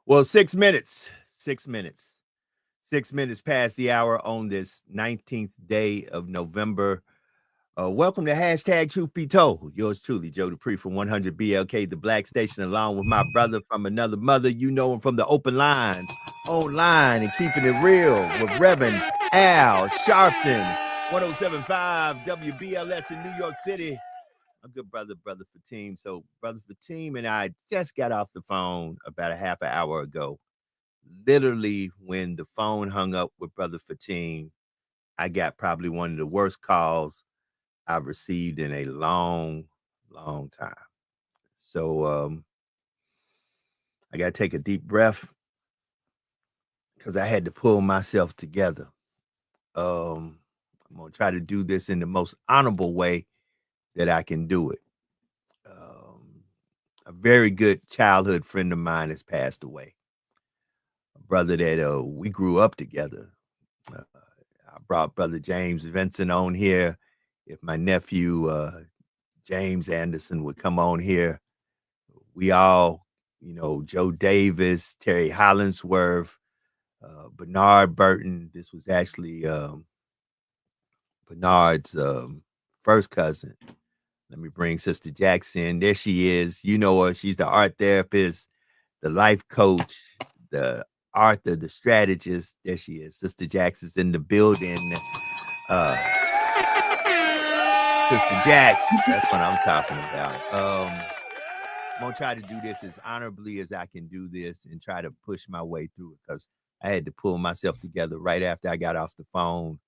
Well, 6 minutes, 6 minutes, 6 minutes past the hour on this 19th day of November. Welcome to hashtag Truth Be Told. Yours truly, Joe Dupree from 100 BLK, the Black Station, along with my brother from another mother. You know him from the open lines, online, and keeping it real with Reverend Al Sharpton, 1075 WBLS in New York City. A good brother Fatim. So, brother Fatim and I just got off the phone about a half an hour ago. Literally, when the phone hung up with brother Fatim, I got probably one of the worst calls I've received in a long, long time. So, I got to take a deep breath because I had to pull myself together. I'm going to try to do this in the most honorable way that I can do it. A very good childhood friend of mine has passed away. A brother that we grew up together. I brought brother James Vincent on here. If my nephew James Anderson would come on here, we all, Joe Davis, Terry Hollingsworth, Bernard Burton. This was actually Bernard's first cousin. Let me bring Sister Jackson. There she is. You know her. She's the art therapist, the life coach, the author, the strategist. There she is. Sister Jackson's in the building. Sister Jax, that's what I'm talking about. I'm going to try to do this as honorably as I can do this and try to push my way through it because I had to pull myself together right after I got off the phone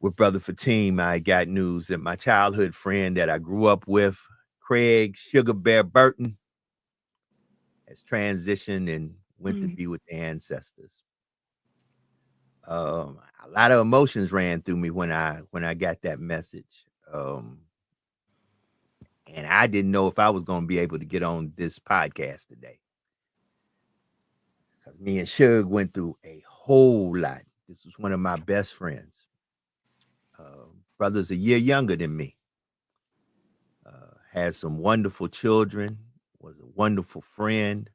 with brother Fatim. I got news that my childhood friend that I grew up with, Craig Sugar Bear Burton, has transitioned and went to be with the ancestors. A lot of emotions ran through me when I got that message. And I didn't know if I was going to be able to get on this podcast today. Because me and Suge went through a whole lot. This was one of my best friends. Brother's a year younger than me. Had some wonderful children, was a wonderful friend.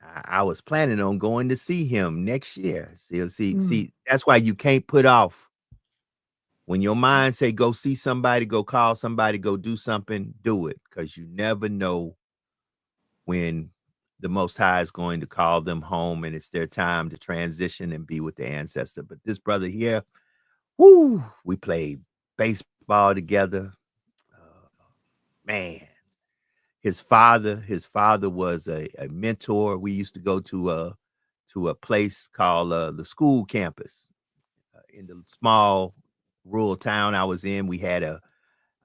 I was planning on going to see him next year. See, that's why you can't put off. When your mind say go see somebody, go call somebody, go do something, do it. Because you never know when the Most High is going to call them home and it's their time to transition and be with the ancestor. But this brother here, we played baseball together. Man, his father was a mentor. We used to go to a place called the school campus in the small rural town I was in. We had a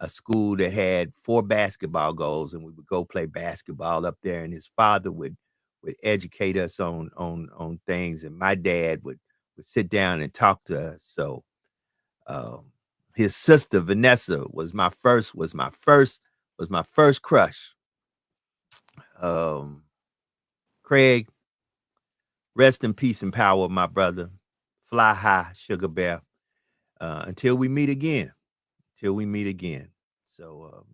school that had 4 basketball goals, and we would go play basketball up there. And his father would educate us on things, and my dad would sit down and talk to us. So his sister Vanessa was my first crush. Craig, rest in peace and power, my brother. Fly high, Sugar Bear. Until we meet again. So,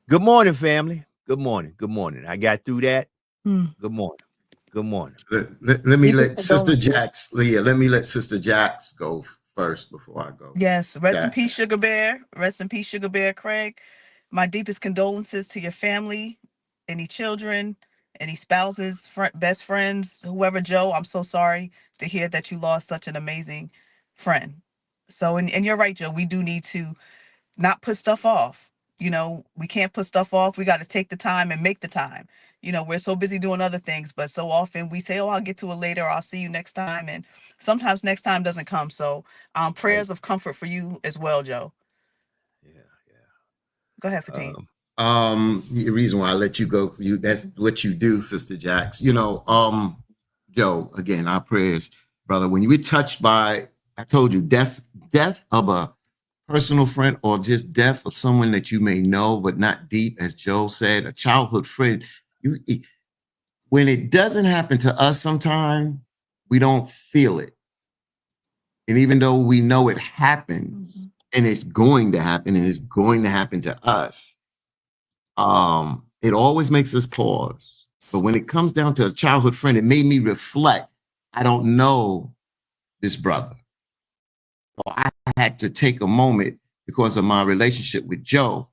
good morning, family. Good morning. I got through that. Good morning. Let me let Sister Jax, Leah, let me let Sister Jax go first before I go. Yes. Rest in peace, Sugar Bear. Rest in peace, Sugar Bear Craig. My deepest condolences to your family, any children, any spouses, best friends, whoever. Joe, I'm so sorry to hear that you lost such an amazing friend. So, and you're right, Joe, we do need to not put stuff off. We can't put stuff off. We got to take the time and make the time. We're so busy doing other things, but so often we say, oh, I'll get to it later. I'll see you next time. And sometimes next time doesn't come. So prayers of comfort for you as well, Joe. Yeah. Go ahead, Fatim. The reason why I let you go, that's what you do, Sister Jax. Joe, again, our prayers, brother. When you were touched by, I told you, death of a personal friend or just death of someone that you may know but not deep, as Joe said, a childhood friend. When it doesn't happen to us sometime, we don't feel it. And even though we know it happens and it's going to happen and it's going to happen to us, it always makes us pause But when it comes down to a childhood friend, it made me reflect. I don't know this brother. So I had to take a moment because of my relationship with Joe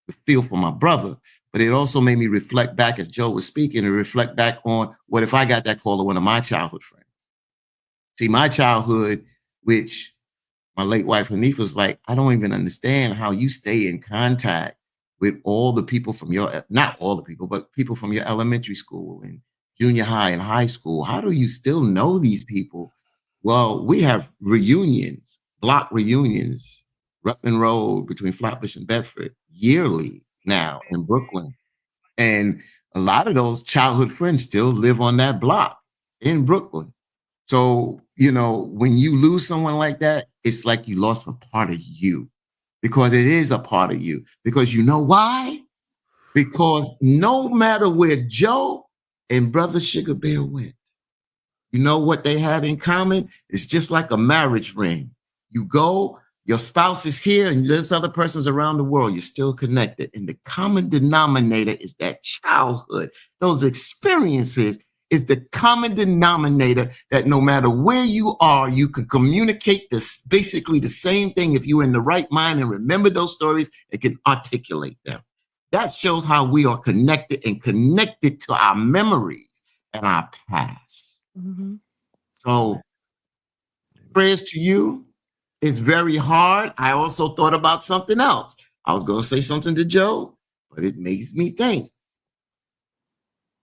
to feel for my brother. But it also made me reflect back as Joe was speaking and reflect back on what if I got that call of one of my childhood friends? See, my childhood, which my late wife Hanif was like, I don't even understand how you stay in contact with all the people from your, not all the people, but people from your elementary school and junior high and high school. How do you still know these people? Well, we have reunions, block reunions, Rutland Road between Flatbush and Bedford yearly now in Brooklyn. And a lot of those childhood friends still live on that block in Brooklyn. So, you know, when you lose someone like that, it's like you lost a part of you, because it is a part of you. Because you know why? Because no matter where Joe and Brother Sugar Bear went, you know what they had in common? It's just like a marriage ring. You go, your spouse is here, and there's other persons around the world. You're still connected. And the common denominator is that childhood, those experiences is the common denominator that no matter where you are, you can communicate this basically the same thing if you're in the right mind and remember those stories and can articulate them. That shows how we are connected and connected to our memories and our past. Mm-hmm. So prayers to you. It's very hard. I also thought about something else. I was going to say something to Joe, but it makes me think.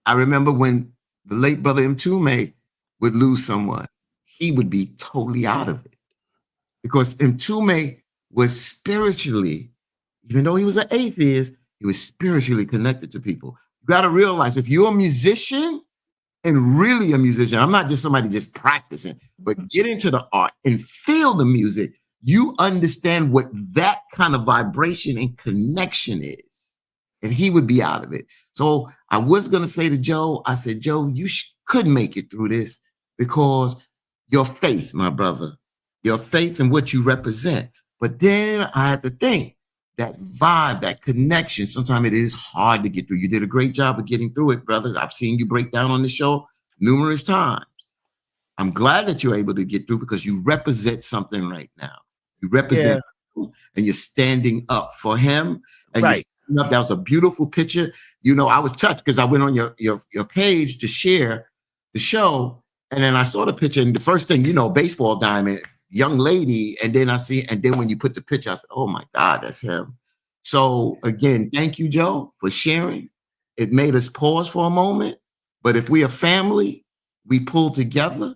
I remember when the late Brother Mtume would lose someone, he would be totally out of it, because Mtume was spiritually, even though he was an atheist, he was spiritually connected to people. You got to realize, if you're a musician, and really a musician, I'm not just somebody just practicing, but get into the art and feel the music, you understand what that kind of vibration and connection is. And he would be out of it. So I was going to say to Joe, I said, Joe, you could make it through this because your faith, my brother, your faith in what you represent. But then I had to think, that vibe, that connection, sometimes it is hard to get through. You did a great job of getting through it, brother. I've seen you break down on the show numerous times. I'm glad that you're able to get through because you represent something right now. You represent him, and you're standing up for him. And you're standing up. That was a beautiful picture. You know, I was touched because I went on your page to share the show. And then I saw the picture, and the first thing, you know, baseball diamond, young lady, and then I see, and then when you put the picture, I said, oh my God, that's him. So again, thank you, Joe, for sharing. It made us pause for a moment, but if we are family, we pull together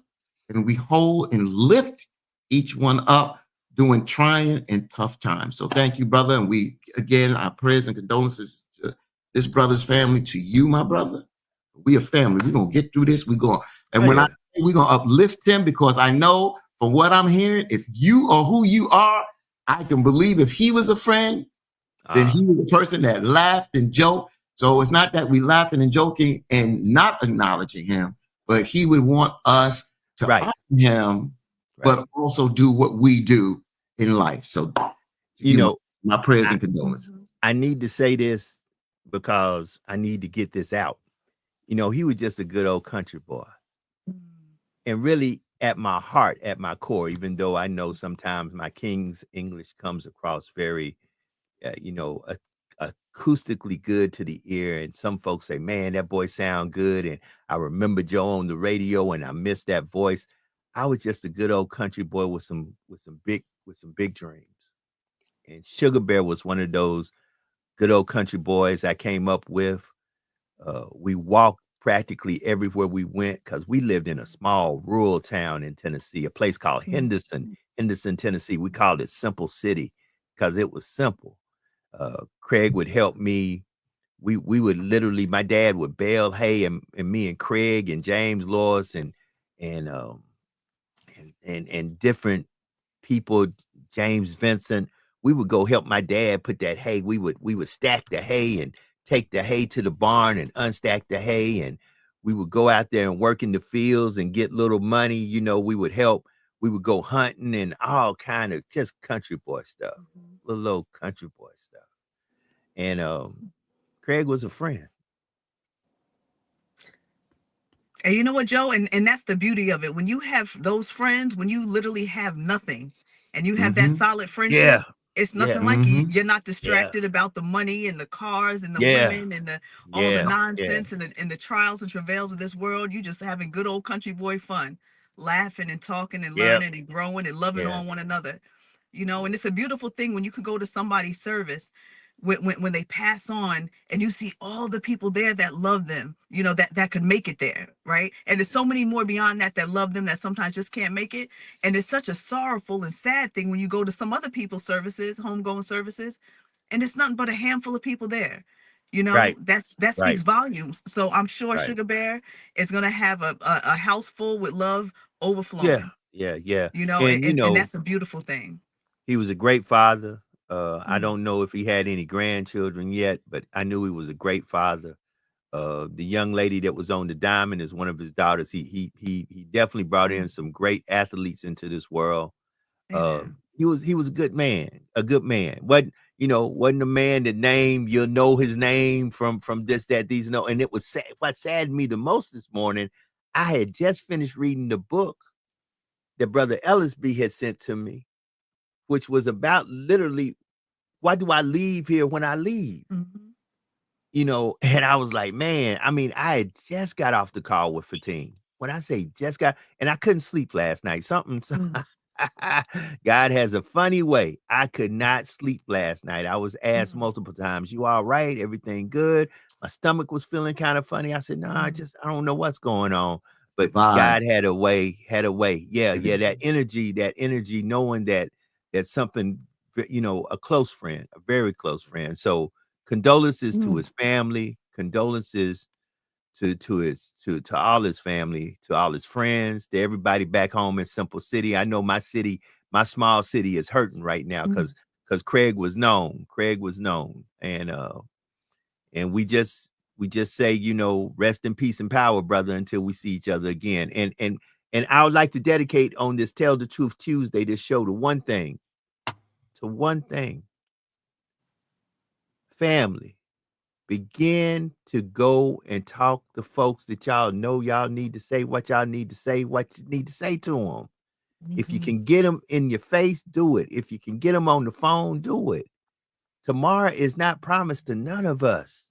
and we hold and lift each one up during trying and tough times. So thank you, brother. And we, again, our prayers and condolences to this brother's family, to you, my brother. We are family. We're going to get through this. We're going, and when I say we're going to uplift him, because I know from what I'm hearing, if you are who you are, I can believe if he was a friend, then he was a person that laughed and joked. So it's not that we laughing and joking and not acknowledging him, but he would want us to honor him, but also do what we do in life. So, you know, my prayers and condolences. I need to say this because I need to get this out. You know, he was just a good old country boy. And really, at my heart, at my core, even though I know sometimes my King's English comes across very, you know, acoustically good to the ear. And some folks say, man, that boy sound good. And I remember Joe on the radio and I miss that voice. I was just a good old country boy with some big dreams. And Sugar Bear was one of those good old country boys I came up with. We walked practically everywhere we went because we lived in a small rural town in Tennessee, a place called Henderson, Tennessee. We called it Simple City because it was simple. Craig would help me. We would literally, my dad would bale hay, and me and Craig and James Lewis and different people, James Vincent, we would go help my dad put that hay. We would stack the hay and take the hay to the barn and unstack the hay, and we would go out there and work in the fields and get little money. You know, we would help. We would go hunting and all kind of just country boy stuff, little old country boy stuff. And Craig was a friend. And you know what, Joe? And that's the beauty of it. When you have those friends, when you literally have nothing and you have that Mm-hmm. solid friendship, Yeah. it's Yeah. nothing like you. Mm-hmm. You're not Yeah. distracted about the money and the cars and the Yeah. women and the all the Yeah. Yeah. nonsense and the trials and travails of this world. You just having good old country boy fun, laughing and talking and Yeah. learning and growing and loving Yeah. on one another. You know, and Yeah. it's a beautiful thing when you could go to somebody's service when they pass on and you see all the people there that love them, you know, that could make it there, right? And there's so many more beyond that love them that sometimes just can't make it. And it's such a sorrowful and sad thing when you go to some other people's services, homegoing services, and it's nothing but a handful of people there. You know, Right. that Right. speaks volumes. So I'm sure Right. Sugar Bear is gonna have a house full with love Yeah. overflowing, Yeah. Yeah. you know, And and that's a beautiful thing. he was a great father. I Mm. don't know if he had any grandchildren yet, but I knew he was a great father. The young lady that was on the diamond is one of his daughters. He definitely brought in some great athletes into this world. Amen. He was a good man, a good man. Wasn't a man that you'll know his name from this, that, these, no. And it was sad. What saddened me the most this morning, I had just finished reading the book that Brother Ellisby had sent to me, which was about literally, why do I leave here when I leave? Mhm. And I was like, man, I mean, I had just got off the call with Fatim. When I say just got, and I couldn't sleep last night. Mm. God has a funny way. I could not sleep last night. I was asked Mm. multiple times, you all right? Everything good? My stomach was feeling kind of funny. I said, no, I don't know what's going on. But Vibe. God had a way. Yeah. That Energy. energy, knowing that something, a close friend, a very close friend. So condolences to his family, condolences to all his family, to all his friends, to everybody back home in Simple City. I know my small city is hurting right now because Craig was known. And we just say, rest in peace and power, brother, until we see each other again. And I would like to dedicate on this Tell the Truth Tuesday, this show, to one thing. Family. Begin to go and talk to folks that y'all know y'all need to say what y'all need to say, what you need to say to them. If you can get them in your face, do it. If you can get them on the phone, do it. Tomorrow is not promised to none of us.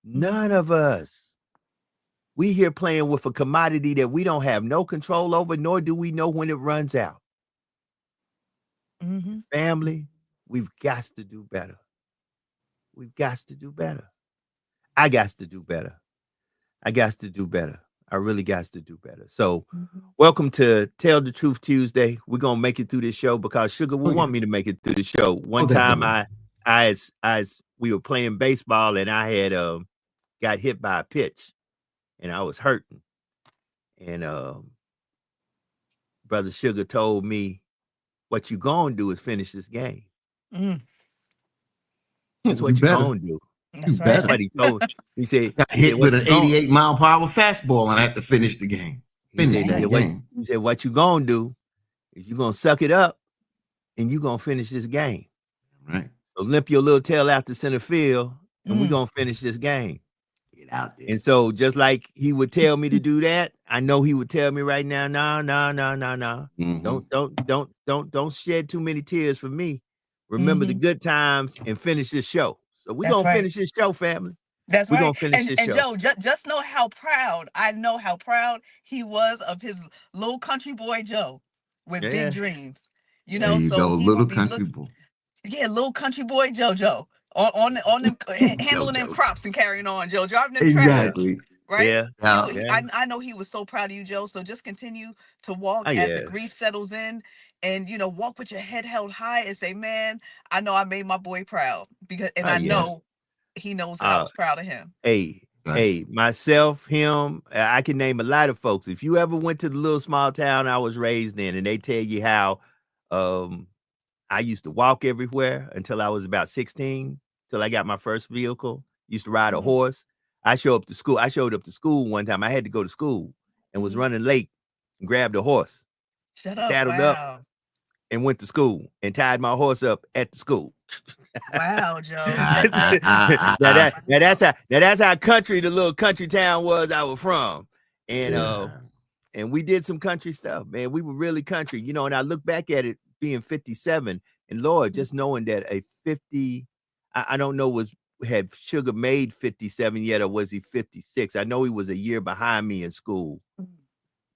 None of us. We here playing with a commodity that we don't have no control over, nor do we know when it runs out. Family, we've got to do better. We've got to do better. I got to do better. I got to do better. I really got to do better. So welcome to Tell the Truth Tuesday. We're going to make it through this show because Sugar will want me to make it through the show. One time we were playing baseball and I had got hit by a pitch and I was hurting. And Brother Sugar told me, what you going to do is finish this game. That's what you going to do. That's right. That's what he told me. He said, Got hit with an 88-mile-per-hour fastball and I had to finish the game. Finish that game. He said, what you gonna do is you're gonna suck it up and you're gonna finish this game. Right. So limp your little tail out to center field and we're gonna finish this game. Get out there. And so just like he would tell me to do that, I know he would tell me right now, no. Don't shed too many tears for me. Remember the good times and finish this show. So we're gonna finish this show, family. That's We're right. gonna finish this show. Joe, just know how proud he was of his little country boy Joe with big dreams. You know, there you so go, he little will be country boy. Yeah, little country boy JoJo on them handling them crops and carrying on, Joe, driving them exactly. tractors, right? Yeah. I know he was so proud of you, Joe. So just continue to walk as the grief settles in, and walk with your head held high and say, "Man, I know I made my boy proud because, and I know he knows that I was proud of him." Hey, myself, him, I can name a lot of folks. If you ever went to the little small town I was raised in, and they tell you how I used to walk everywhere until I was about 16, till I got my first vehicle. Used to ride a horse. I showed up to school one time. I had to go to school and was running late and grabbed a horse. Saddled up and went to school and tied my horse up at the school. Wow, Joe. Now that's how country the little country town was I was from. And and we did some country stuff, man. We were really country, you know, and I look back at it being 57, and Lord, just knowing that a 50, I don't know, had Sugar made 57 yet, or was he 56? I know he was a year behind me in school,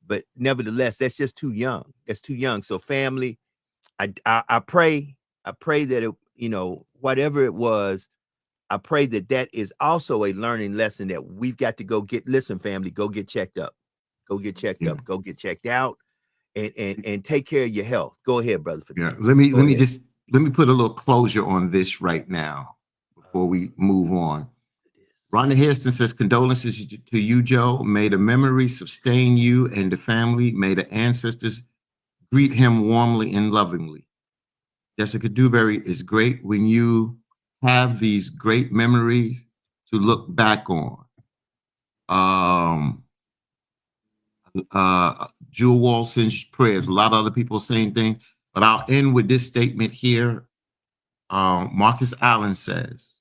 but nevertheless, that's just too young. That's too young. So family, I pray that it, you know, whatever it was, I pray that that is also a learning lesson that we've got to go get. Listen, family, go get checked up. Go get checked up. Go get checked out, and take care of your health. Go ahead, brother. Yeah. Let me put a little closure on this right now before we move on. Rhonda Hairston says, condolences to you, Joe. May the memory sustain you and the family. May the ancestors greet him warmly and lovingly. Jessica Dewberry, is great when you have these great memories to look back on. Jewel Wall sends prayers. A lot of other people saying things, but I'll end with this statement here. Marcus Allen says,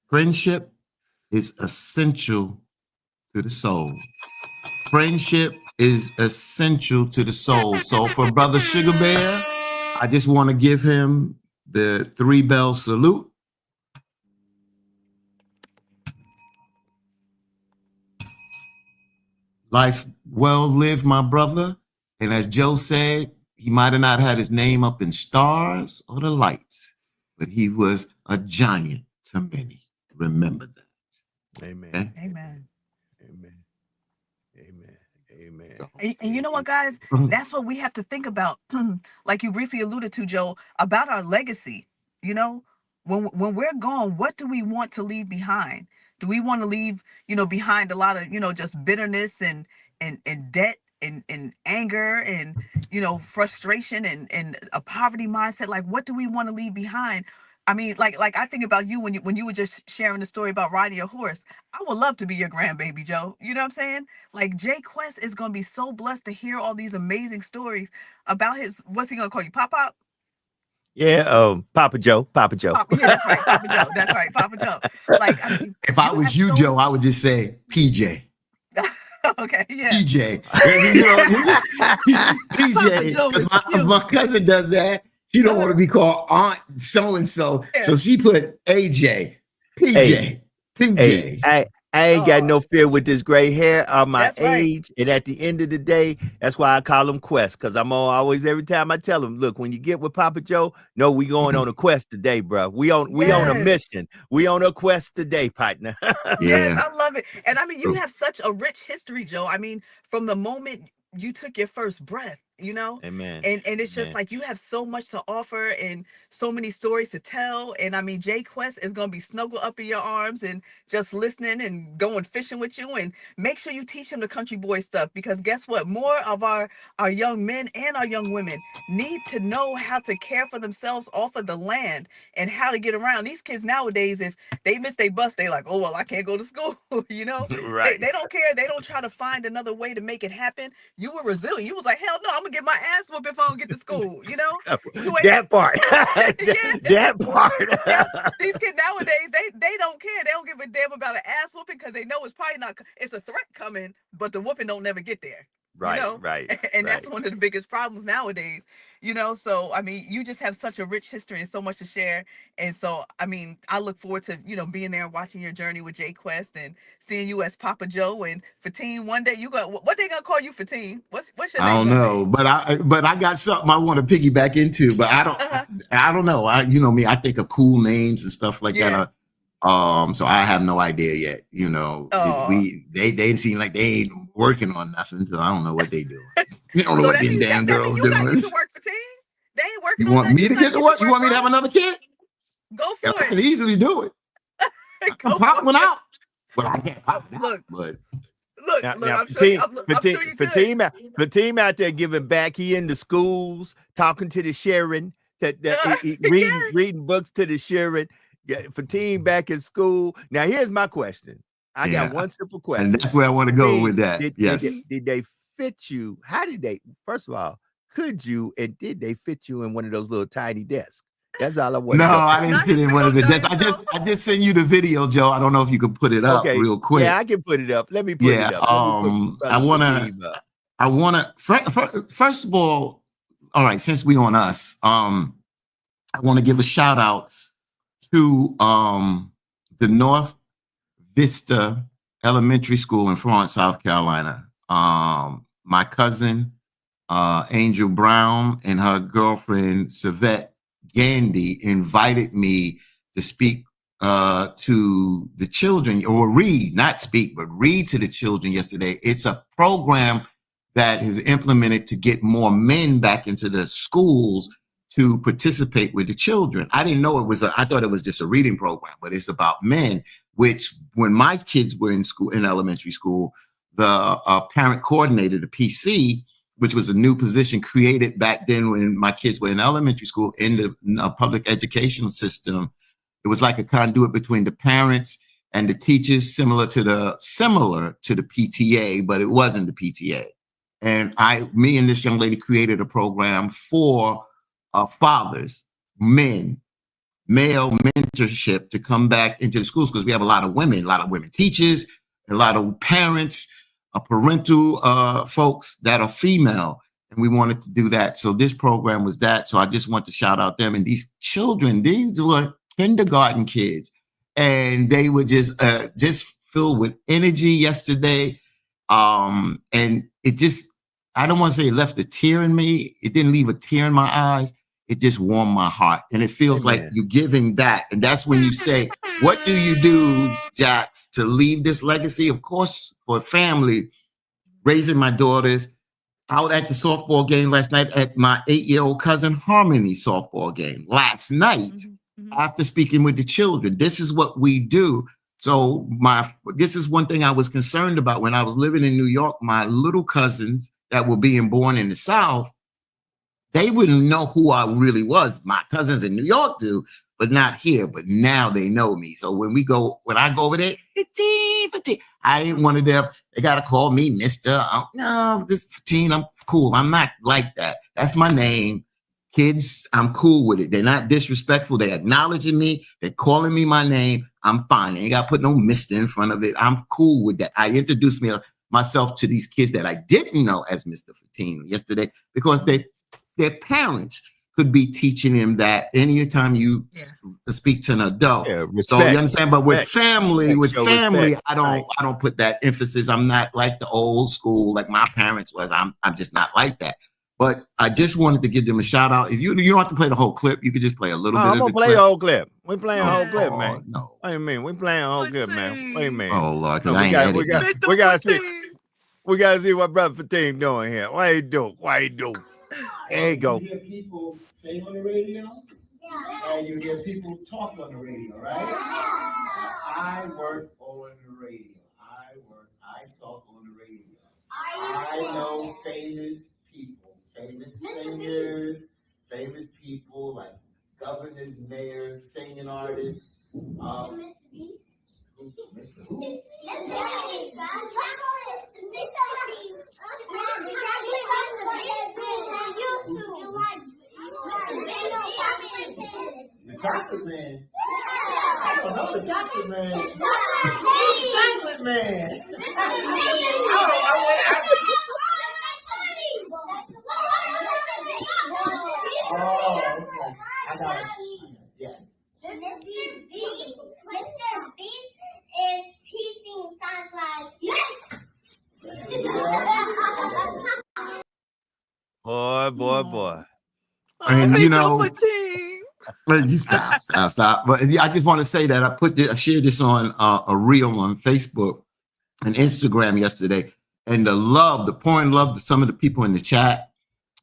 friendship is essential to the soul. Friendship is essential to the soul. So for Brother Sugar Bear, I just want to give him the 3-bell salute. Life well lived, my brother. And as Joe said, he might have not had his name up in stars or the lights, but he was a giant to many. Remember that. Amen. Okay? Amen. Amen. Amen. Amen. And you know what, guys? That's what we have to think about. Like you briefly alluded to, Joe, about our legacy. You know, when we're gone, what do we want to leave behind? Do we want to leave, you know, behind a lot of, you know, just bitterness and debt and anger and, you know, frustration and a poverty mindset? Like, what do we want to leave behind? I mean, like I think about you when you were just sharing the story about riding your horse. I would love to be your grandbaby, Joe. You know what I'm saying? Like, Jay Quest is gonna be so blessed to hear all these amazing stories about his. What's he gonna call you, Pop? Yeah, Papa Joe. Yeah, that's right, Papa Joe. That's right, Papa Joe. Like, I mean, if I was you, Joe, I would just say PJ. Okay, yeah. PJ. You know, PJ. My cousin does that. She don't want to be called Aunt so-and-so. Yeah. So she put AJ. PJ. PJ. Hey, I ain't got no fear with this gray hair or my That's right. age. And at the end of the day, that's why I call him Quest. Because I'm always, every time I tell him, look, when you get with Papa Joe, no, we going on a quest today, bro. We on a mission. We on a quest today, partner. Yes, I love it. And I mean, you have such a rich history, Joe. I mean, from the moment you took your first breath, you know? Amen. And it's just like you have so much to offer and so many stories to tell. And I mean, Jay Quest is gonna be snuggled up in your arms and just listening and going fishing with you. And make sure you teach him the country boy stuff, because guess what? More of our young men and our young women need to know how to care for themselves off of the land and how to get around. These kids nowadays, if they miss their bus, they like, oh well, I can't go to school. You know, Right. They don't care. They don't try to find another way to make it happen. You were resilient. You was like, hell no, I'm gonna get my ass whooped if I don't get to school. You know, that part. that part. Yeah. These kids nowadays, they don't care. They don't give a damn about an ass whooping because they know it's probably not. It's a threat coming, but the whooping don't never get there. Right, you know? right. And that's one of the biggest problems nowadays, you know? So, I mean, you just have such a rich history and so much to share. And so, I mean, I look forward to, you know, being there and watching your journey with Jay Quest and seeing you as Papa Joe and Fatine. One day you got, what they gonna call you, Fatine? What's your name? I don't know, but I got something I want to piggyback into, but I don't know. You know me, I think of cool names and stuff like that. So I have no idea yet. You know, they seem like they ain't working on nothing, so I don't know what they do. You don't know what these damn girls doing. You can work for team. They ain't working. You want me to get to work? You want me to have another kid? Go for it. I can easily do it. I can pop one out. But I can't pop it out. Look, I'm sure you could. Fatime out there giving back. He in the schools, talking to the Sharon, reading books to the Sharon. Yeah, Fatime back in school. Now, here's my question. I got one simple question. And that's where I want to go with that. Did they fit you? How did they, first of all, could you and did they fit you in one of those little tiny desks? That's all I want No, to know. I didn't Not put his in one of the real deaths. I just sent you the video, Joe. I don't know if you could put it up Okay. real quick. Yeah, I can put it up. Let me put Yeah. it up. Let me put I Brother wanna. Fatim up. I wanna. First of all right. Since we on us, I want to give a shout out to the North Vista Elementary School in Florence, South Carolina. My cousin Angel Brown and her girlfriend Savette Gandy invited me to speak to the children, or read, not speak, but read to the children yesterday. It's a program that is implemented to get more men back into the schools to participate with the children. I didn't know it was I thought it was just a reading program, but it's about men, which when my kids were in school, in elementary school, the parent coordinator, the PC, which was a new position created back then when my kids were in elementary school in the public educational system. It was like a conduit between the parents and the teachers, similar to the PTA, but it wasn't the PTA. And me and this young lady created a program for fathers, men, male mentorship to come back into the schools, because we have a lot of women teachers, a lot of parents, parental folks that are female, and we wanted to do that. So this program was that. So I just want to shout out them. And these children, these were kindergarten kids, and they were just filled with energy yesterday. And it just, I don't want to say it left a tear in me. It didn't leave a tear in my eyes. It just warmed my heart. And it feels like you're giving back. And that's when you say, what do you do, Jax, to leave this legacy? Of course, for family, raising my daughters, out at the softball game last night at my 8-year-old cousin Harmony's softball game last night, after speaking with the children. This is what we do. So this is one thing I was concerned about when I was living in New York. My little cousins that were being born in the South, they wouldn't know who I really was. My cousins in New York do, but not here. But now they know me. So when I go over there, 15, I ain't one of them. They got to call me Mr. No, this 15, I'm cool. I'm not like that. That's my name. Kids, I'm cool with it. They're not disrespectful. They're acknowledging me. They're calling me my name. I'm fine. They ain't got to put no Mr. in front of it. I'm cool with that. I introduced myself to these kids that I didn't know as Mr. Fatim yesterday, because their parents could be teaching them that anytime you speak to an adult. Yeah, so you understand, but with family, respect. I don't put that emphasis. I'm not like the old school, like my parents was. I'm just not like that. But I just wanted to give them a shout out. If you don't have to play the whole clip, you could just play a little bit of the clip. I'm gonna play the whole clip. We're playing the whole clip, man. No. What do you mean? We're playing the whole clip, man. Wait a minute. Oh Lord, No, because I ain't editing. We gotta see what Brother Fatim doing here. What he do? There you go. You hear people say on the radio, and you hear people talk on the radio, right? I work on the radio. I talk on the radio. I know famous people, famous singers, famous people like governors, mayors, singing artists. Mr. Who? The Chocolate Man. I don't know the Chocolate Man. Chocolate Man. Oh, okay. I got it. Yes. Mr. Beast is he sings songs like Boy. And you know, but you stop. But I just want to say that I shared this on a reel on Facebook and Instagram yesterday, and the pouring love of some of the people in the chat,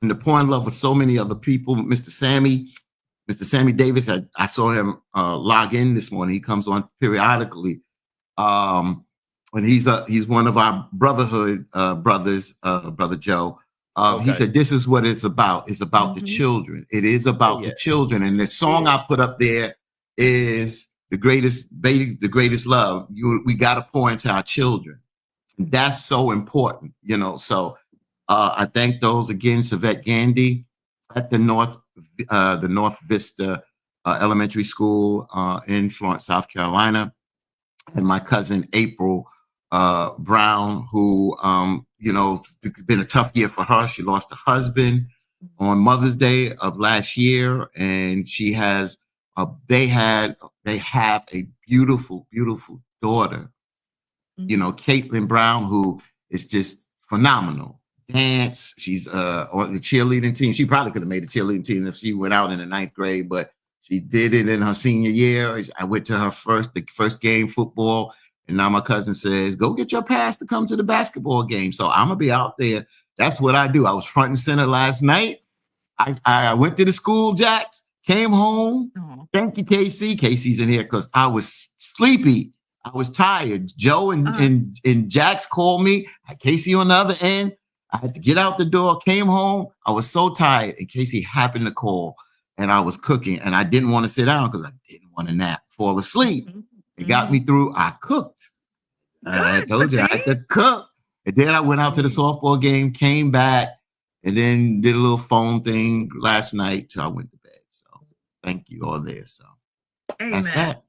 and the pouring love of so many other people. Mr. Sammy Davis, I saw him log in this morning. He comes on periodically, and he's one of our brotherhood brothers, Brother Joe. He said, this is what it's about. It's about the children. It is about the children. And the song I put up there is the greatest love. We got to pour into our children. That's so important, So I thank those again, Savette Gandy at the North Vista elementary school in Florence, South Carolina. And my cousin April Brown, who, it's been a tough year for her. She lost her husband on Mother's Day of last year, and she has they have a beautiful, beautiful daughter, Caitlin Brown, who is just phenomenal. Dance. She's on the cheerleading team. She probably could have made a cheerleading team if she went out in the 9th grade, but she did it in her senior year. I went to her first game football, and now my cousin says, "Go get your pass to come to the basketball game." So I'm gonna be out there. That's what I do. I was front and center last night. I went to the school, Jax, came home. Oh. Thank you, Casey. Casey's in here because I was sleepy. I was tired. Joe and Jax called me. I had Casey on the other end. I had to get out the door, came home. I was so tired, and Casey happened to call, and I was cooking, and I didn't want to sit down because I didn't want to nap, fall asleep. It got me through. I cooked. I told you I had to cook. And then I went out to the softball game, came back, and then did a little phone thing last night till I went to bed. So thank you all there. So that's that.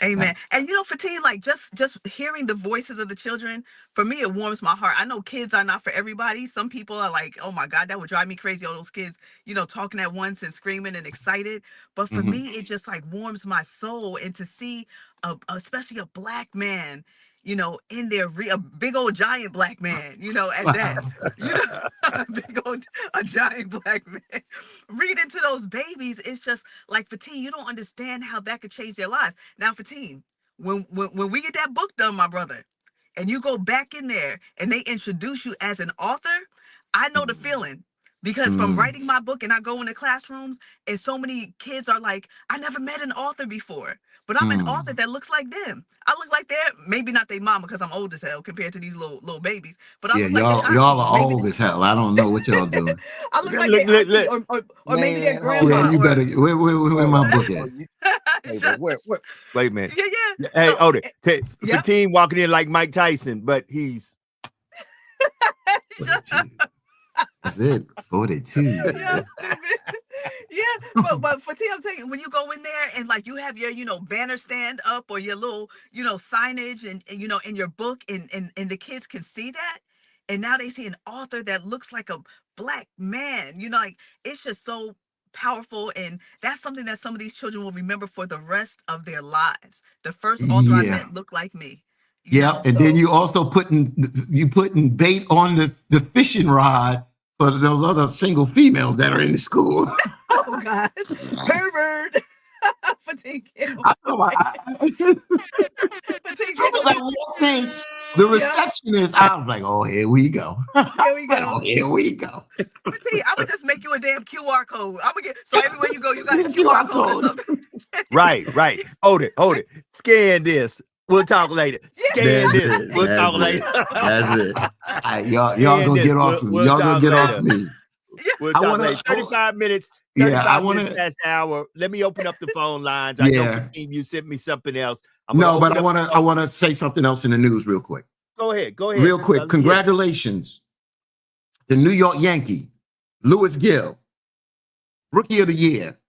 Amen. And Fatine, like just hearing the voices of the children, for me, it warms my heart. I know kids are not for everybody. Some people are like, oh my God, that would drive me crazy. All those kids, talking at once and screaming and excited. But for me, it just like warms my soul. And to see especially a Black man, in there, a big old giant Black man, at that, a giant Black man, read into those babies. It's just like, Fatine, you don't understand how that could change their lives. Now, Fatine, when we get that book done, my brother, and you go back in there and they introduce you as an author, I know the feeling. Because from writing my book and I go into classrooms and so many kids are like, I never met an author before, but I'm an author that looks like them. I look like they're maybe not their mama because I'm old as hell compared to these little babies. But I look like y'all are old as hell. I don't know what y'all doing. I look like their auntie, or maybe their grandma. Yeah, you better. Where my book at? Wait a minute. Yeah. Hey, So, hold it. Fatine walking in like Mike Tyson, but he's 42. That's it. 42. Yeah, but Fatine, I'm telling you, when you go in there and like you have your banner stand up or your little signage and in your book and the kids can see that, and now they see an author that looks like a Black man, like it's just so powerful. And that's something that some of these children will remember for the rest of their lives. The first author I met looked like me. And then you also putting bait on the fishing rod for those other single females that are in the school. Oh God, pervert! I know. As I walked in, the receptionist, I was like, "Oh, here we go. Here we go." I would just make you a damn QR code. I'm gonna get so everywhere you go, you got a QR code or something. Right. Hold it. Scan this. We'll talk later. Scan this. We'll talk later. That's it. Y'all gonna get off me. Y'all gonna get off me. We'll talk later. 35 minutes. 35 minutes past the hour. Let me open up the phone lines. I know you sent me something else. No, but I want to say something else in the news real quick. Go ahead. Real quick. Congratulations. The New York Yankee, Lewis Gill, Rookie of the Year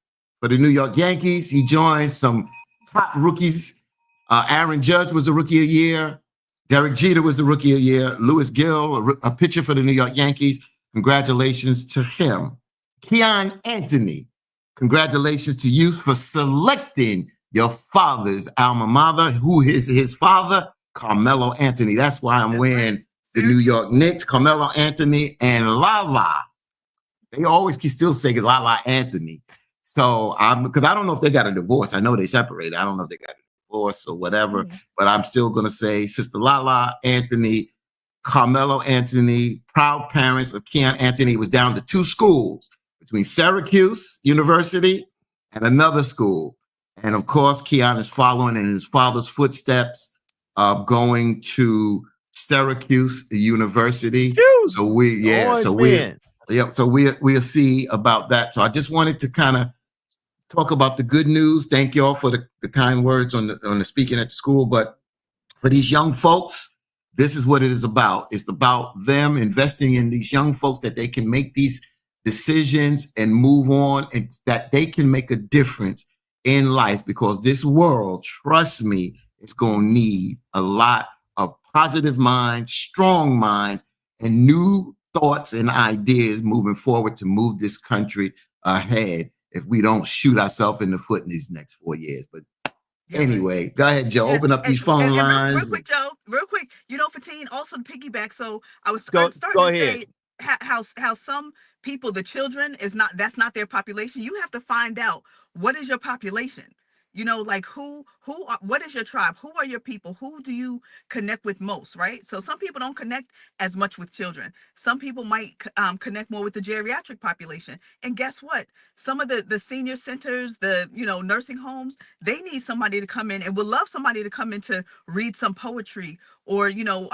for the New York Yankees. He joined some top rookies. Aaron Judge was the Rookie of the Year. Derek Jeter was the Rookie of the Year. Lewis Gill, a pitcher for the New York Yankees. Congratulations to him. Keon Anthony, congratulations to you for selecting your father's alma mater. Who is his father? Carmelo Anthony. That's why I'm wearing the New York Knicks. Carmelo Anthony and Lala. They always can still say Lala Anthony. So because I don't know if they got a divorce. I know they separated. I don't know if they got a divorce or whatever, but I'm still going to say Sister Lala Anthony, Carmelo Anthony, proud parents of Keon Anthony. He was down to 2 schools between Syracuse University and another school. And of course, Keon is following in his father's footsteps, going to Syracuse University. So we'll see about that. So I just wanted to kind of talk about the good news. Thank you all for the kind words on the speaking at the school. But for these young folks, this is what it is about. It's about them investing in these young folks that they can make these decisions and move on, and that they can make a difference in life, because this world, trust me, is going to need a lot of positive minds, strong minds, and new thoughts and ideas moving forward to move this country ahead if we don't shoot ourselves in the foot in these next 4 years. But Yeah. anyway, go ahead, Joe. Yes, Open up these phone and lines. real quick, Joe, real quick, you know, Fatine, also to piggyback. So I'm Go starting to ahead. say how some people, the children, that's not their population. You have to find out what is your population. You know, like what is your tribe? Who are your people? Who do you connect with most, right? So some people don't connect as much with children. Some people might connect more with the geriatric population. And guess what? Some of the senior centers, the, you know, nursing homes, they need somebody to come in and would love somebody to come in to read some poetry or, you know,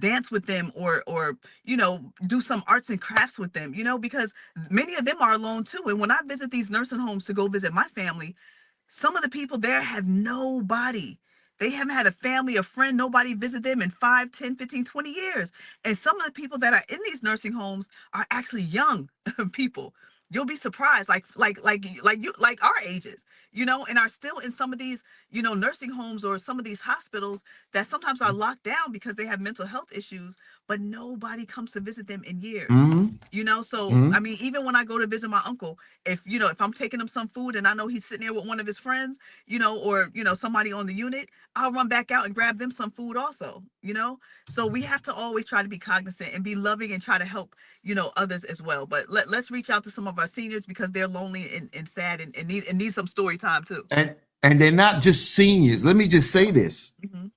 dance with them or, you know, do some arts and crafts with them, you know, because many of them are alone too. And when I visit these nursing homes to go visit my family, some of the people there have nobody. They haven't had a family, a friend, nobody visit them in 5, 10, 15, 20 years. And some of the people that are in these nursing homes are actually young people. You'll be surprised, like our ages, you know, and are still in some of these, you know, nursing homes or some of these hospitals that sometimes are locked down because they have mental health issues, but nobody comes to visit them in years. Mhm. You know, so Mhm. I mean, even when I go to visit my uncle, if I'm taking him some food and I know he's sitting there with one of his friends, you know, or you know, somebody on the unit, I'll run back out and grab them some food also, you know. So we have to always try to be cognizant and be loving and try to help, you know, others as well. But let's reach out to some of our seniors because they're lonely and sad and need some story time too. And they're not just seniors. Let me just say this. Mhm.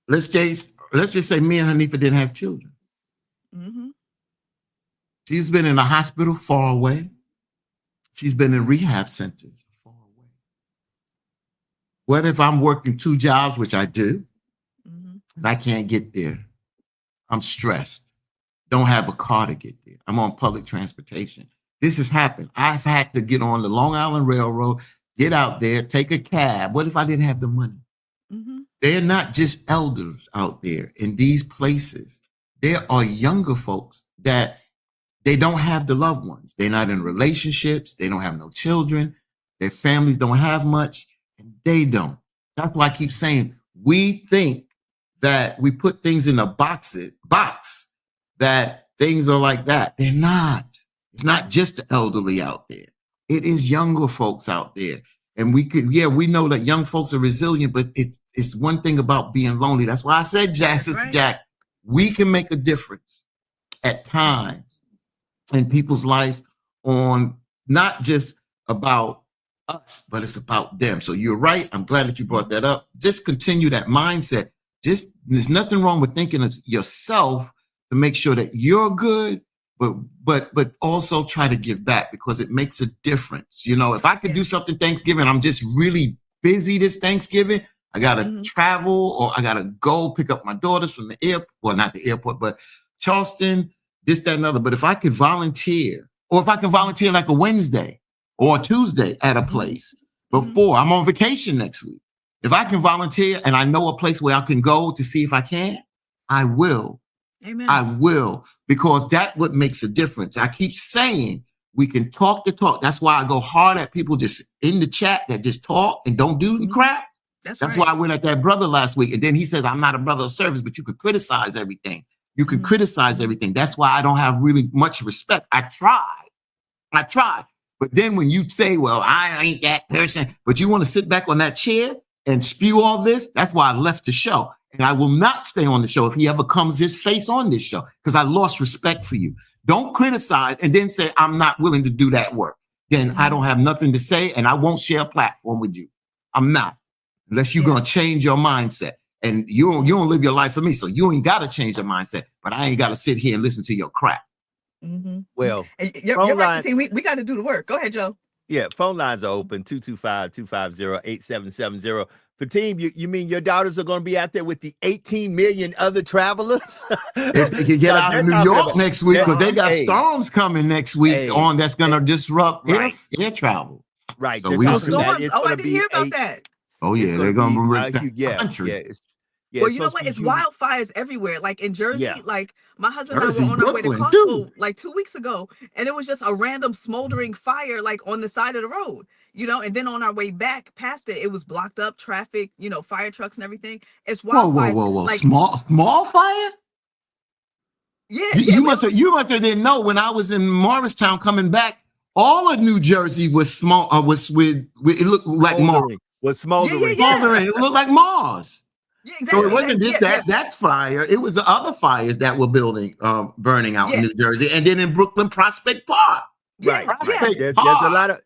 Let's just say me and Hanifa didn't have children. Mhm. She's been in a hospital far away. She's been in rehab centers far away. What if I'm working 2 jobs, which I do, Mhm. and I can't get there? I'm stressed. Don't have a car to get there. I'm on public transportation. This has happened. I've had to get on the Long Island Railroad, get out there, take a cab. What if I didn't have the money? Mhm. They're not just elders out there in these places. There are younger folks that they don't have the loved ones. They're not in relationships. They don't have no children. Their families don't have much, and they don't. That's why I keep saying we think that we put things in a box that things are like that. They're not. It's not just the elderly out there. It is younger folks out there. And we know that young folks are resilient, but it's one thing about being lonely. That's why I said, Jack, That's Sister right. Jack, we can make a difference at times in people's lives on not just about us, but it's about them. So you're right. I'm glad that you brought that up. Just continue that mindset. There's nothing wrong with thinking of yourself to make sure that you're good, but also try to give back because it makes a difference. You know, if I could do something Thanksgiving, I'm just really busy this Thanksgiving. I gotta travel or I gotta go pick up my daughters from the airport. Well, not the airport, but Charleston, this, that, and other. But if I could volunteer, or if I can volunteer like a Wednesday or a Tuesday at a place before I'm on vacation next week, if I can volunteer and I know a place where I can go to see if I can, I will. Amen. I will, because that's what makes a difference. I keep saying we can talk the talk. That's why I go hard at people just in the chat that just talk and don't do crap. That's right. why I went at that brother last week. And then he said, I'm not a brother of service, but you could criticize everything. You can criticize everything. That's why I don't have really much respect. I tried. But then when you say, well, I ain't that person, but you want to sit back on that chair and spew all this, that's why I left the show. And I will not stay on the show if he ever comes his face on this show, because I lost respect for you. Don't criticize and then say, I'm not willing to do that work. Then I don't have nothing to say and I won't share a platform with you. I'm not, unless you're going to change your mindset. And you don't live your life for me. So you ain't got to change your mindset, but I ain't got to sit here and listen to your crap. Well, and you're right, Fatine. We got to do the work. Go ahead, Joe. Yeah, phone lines are open, 225-250-8770. Fatine, you mean your daughters are going to be out there with the 18 million other travelers? If they can get out of New York next week, because they got storms coming next week that's going to disrupt air travel. Right. So storms. Oh, I didn't hear about that. Oh, yeah, they're going to rip the country. Yeah, well, you know what? It's wildfires everywhere. Like in Jersey, like my husband and I Jersey, were on our way to Brooklyn, Costco like 2 weeks ago, and it was just a random smoldering fire like on the side of the road. you know, and then on our way back past it, it was blocked up, traffic, you know, fire trucks and everything. It's Whoa, whoa, wildfires. whoa, whoa! Like, Small fire? yeah, You it must have was- you must have didn't know when I was in Morristown coming back. All of New Jersey was small. Was with it looked like Mars. Smoldering. Was smoldering. yeah. Smoldering. It looked like Mars. yeah, So exactly. it wasn't just Yeah, that fire. It was the other fires that were burning out in Yeah. New Jersey, and then in Brooklyn, Prospect Park. Right. yeah. Right.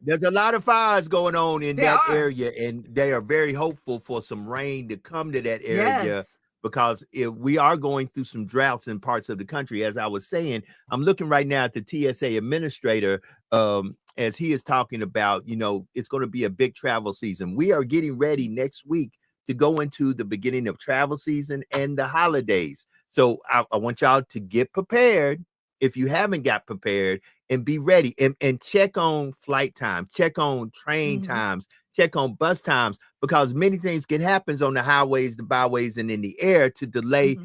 There's a lot of fires going on in There that are. area, and they are very hopeful for some rain to come to that area. Yes. Because if we are going through some droughts in parts of the country, as I was saying, I'm looking right now at the TSA administrator as he is talking about, you know, it's going to be a big travel season. We are getting ready next week to go into the beginning of travel season and the holidays. So I want y'all to get prepared if you haven't got prepared, and be ready and check on flight time, check on train times, check on bus times, because many things can happen on the highways, the byways, and in the air to delay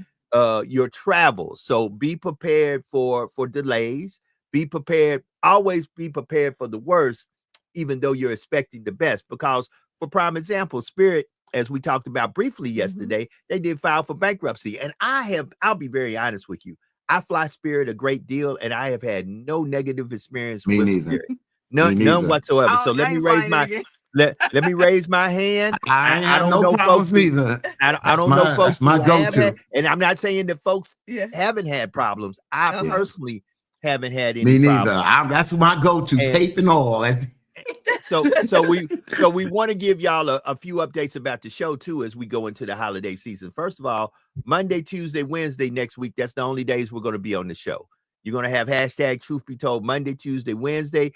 your travel. So be prepared for delays. Be prepared. Always be prepared for the worst, even though you're expecting the best. Because for prime example, Spirit, as we talked about briefly yesterday, they did file for bankruptcy. And I'll be very honest with you. I fly Spirit a great deal, and I have had no negative experience Me with neither. Spirit. Me None neither. whatsoever. Oh, So let I me ain't raise flying my it again. let me raise my hand. I I have don't no know problems folks. either. I don't know folks That's my who have go-to. had, and I'm not saying that folks Yeah. haven't had problems. I Uh-huh. personally haven't had any Me neither. problems. That's my go-to. And- Tape and all. So we want to give y'all a few updates about the show too as we go into the holiday season. First of all, Monday, Tuesday, Wednesday next week, that's the only days we're going to be on the show. You're going to have hashtag Truth Be Told Monday, Tuesday, Wednesday.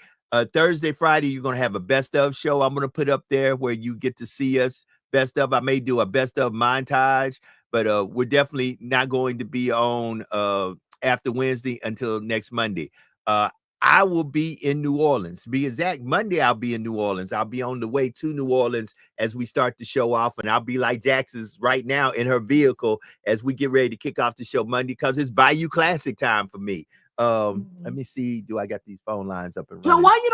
Thursday, Friday, you're going to have a best of show I'm going to put up there where you get to see us. Best of, I may do a best of montage, but we're definitely not going to be on after Wednesday until next Monday. I will be in New Orleans. Be exact, Monday I'll be in New Orleans. I'll be on the way to New Orleans as we start the show off, and I'll be like Jax's right now in her vehicle as we get ready to kick off the show Monday, because it's Bayou Classic time for me. Let me see. Do I got these phone lines up and Joe, running? why you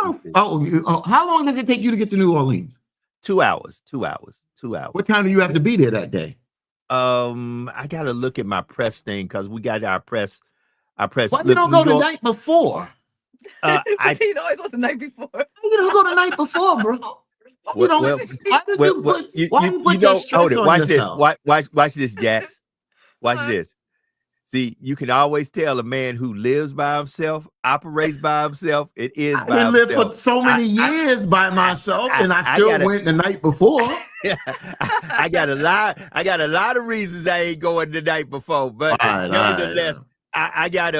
don't? How long does it take you to get to New Orleans? 2 hours. 2 hours. What time do you have to be there that day? I gotta look at my press thing because we got our press. Why you don't go the night before? But you know, it was the night before. You don't go the night before, bro. You don't. Why did you put that stress on watch yourself? this. Watch this, Jax. Watch What? this. See, you can always tell a man who lives by himself, operates by himself. It is I by didn't live himself. for so many years by myself, and I still went the night before. I got a lot of reasons I ain't going the night before, but nevertheless, I got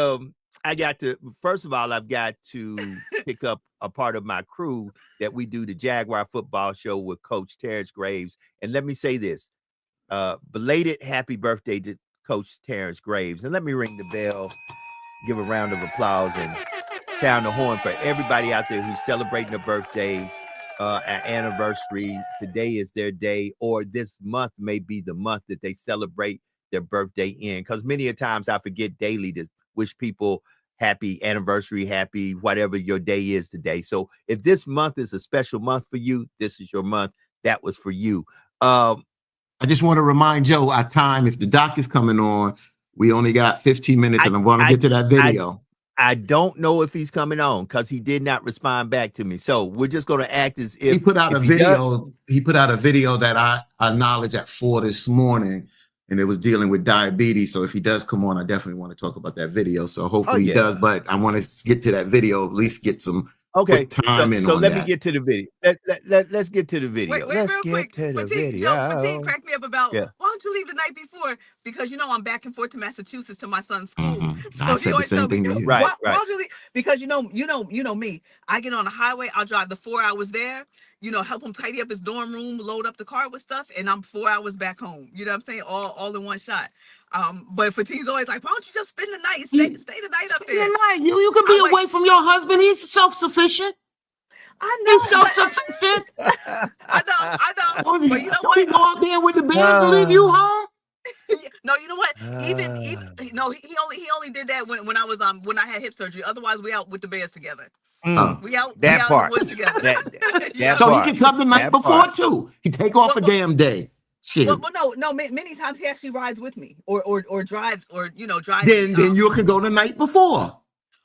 to, first of all, I've got to pick up a part of my crew that we do the Jaguar football show with Coach Terrence Graves. And let me say this, belated happy birthday to Coach Terrence Graves. And let me ring the bell, give a round of applause, and sound the horn for everybody out there who's celebrating a birthday, an anniversary. Today is their day, or this month may be the month that they celebrate their birthday in. Because many a times I forget daily to wish people happy anniversary, happy whatever your day is today. So if this month is a special month for you, this is your month. That was for you. I just want to remind Joe our time. If the doc is coming on, we only got 15 minutes, and I want to get to that video. I don't know if he's coming on because he did not respond back to me. So we're just going to act as if he put out a video. He put out a video that I acknowledged at 4 this morning, and it was dealing with diabetes. So if he does come on, I definitely want to talk about that video. So hopefully he does, but I want to get to that video, at least get some time in so on let that. me get to the video. Let's get to the video. Wait, Let's real get quick. to the Fatigue, video. Joe, Fatigue cracked me up about, Yeah. why don't you leave the night before? Because, you know, I'm back and forth to Massachusetts to my son's school. So I he said the always same tell me, thing to you. Right, why right. don't you leave? Because, you know me. I get on the highway, I'll drive the 4 hours there, you know, help him tidy up his dorm room, load up the car with stuff, and I'm 4 hours back home. You know what I'm saying? All in one shot. But Fatigue's always like, why don't you just spend the night? Stay the night up there. You can be I'm away from your husband. He's self-sufficient. I know. He's self-sufficient. I know. But you know Don't he what? go out there with the bands and leave you home? No, you know what? Even Ah. no, he only did that when I was when I had hip surgery. Otherwise, we out with the bears together. Mm, We out that in the part. woods together. That So he part. can come the night That before part. too. He take off a Well, damn day. Shit. no. Many times he actually rides with me, or drives, or drives. Then you can go the night before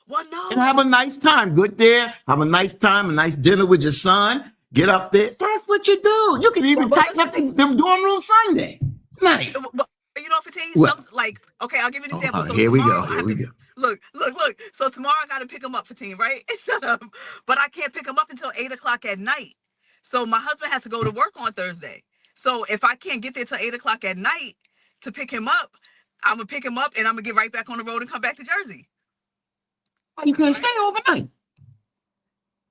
Well, no. and have a nice time. Good there. Have a nice time, a nice dinner with your son. Get up there. That's what you do. You can even But tighten up them dorm room Sunday night. But you know, Fatine, What? like, okay, I'll give you an Hold example. on, So here we go. tomorrow I Here have we to- go. Look. So tomorrow I got to pick him up, Fatine, right? Shut up. But I can't pick him up until 8:00 at night. So my husband has to go to work on Thursday. So if I can't get there till 8:00 at night to pick him up, I'm gonna pick him up and I'm gonna get right back on the road and come back to Jersey. Oh, you can't stay overnight.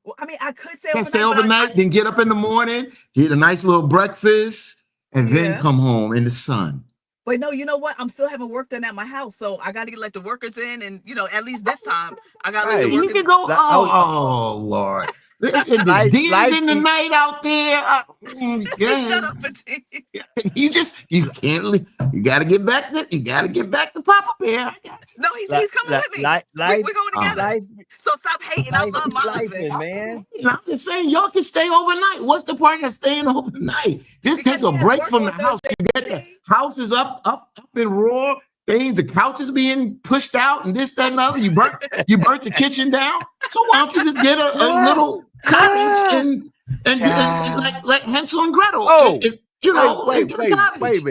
Well, I mean, I could stay Can't overnight. stay but overnight, then get up in the morning, get a nice little breakfast, and then Yeah. come home in the sun. But no, you know what? I'm still having work done at my house, so I got to let the workers in, and at least this time I got to let Right. the You workers. can go. Like, Oh Lord. There's Life- demons life in the is- night out there. Shut Yeah. up, Fatine. You can't leave. You gotta get back to Papa Bear. I got you. No, he's coming with me. Life, We're going together. life, So stop hating. I life love is my life, husband. man. I'm just saying, y'all can stay overnight. What's the point of staying overnight? Just Because take a he has break work from the on house. Thursday. You get the house is up and raw. Things, the couch is being pushed out, and this, that, and the other. You burnt the kitchen down. So why don't you just get a little cottage and like Hansel and Gretel? Oh, It's, Wait get a a cottage.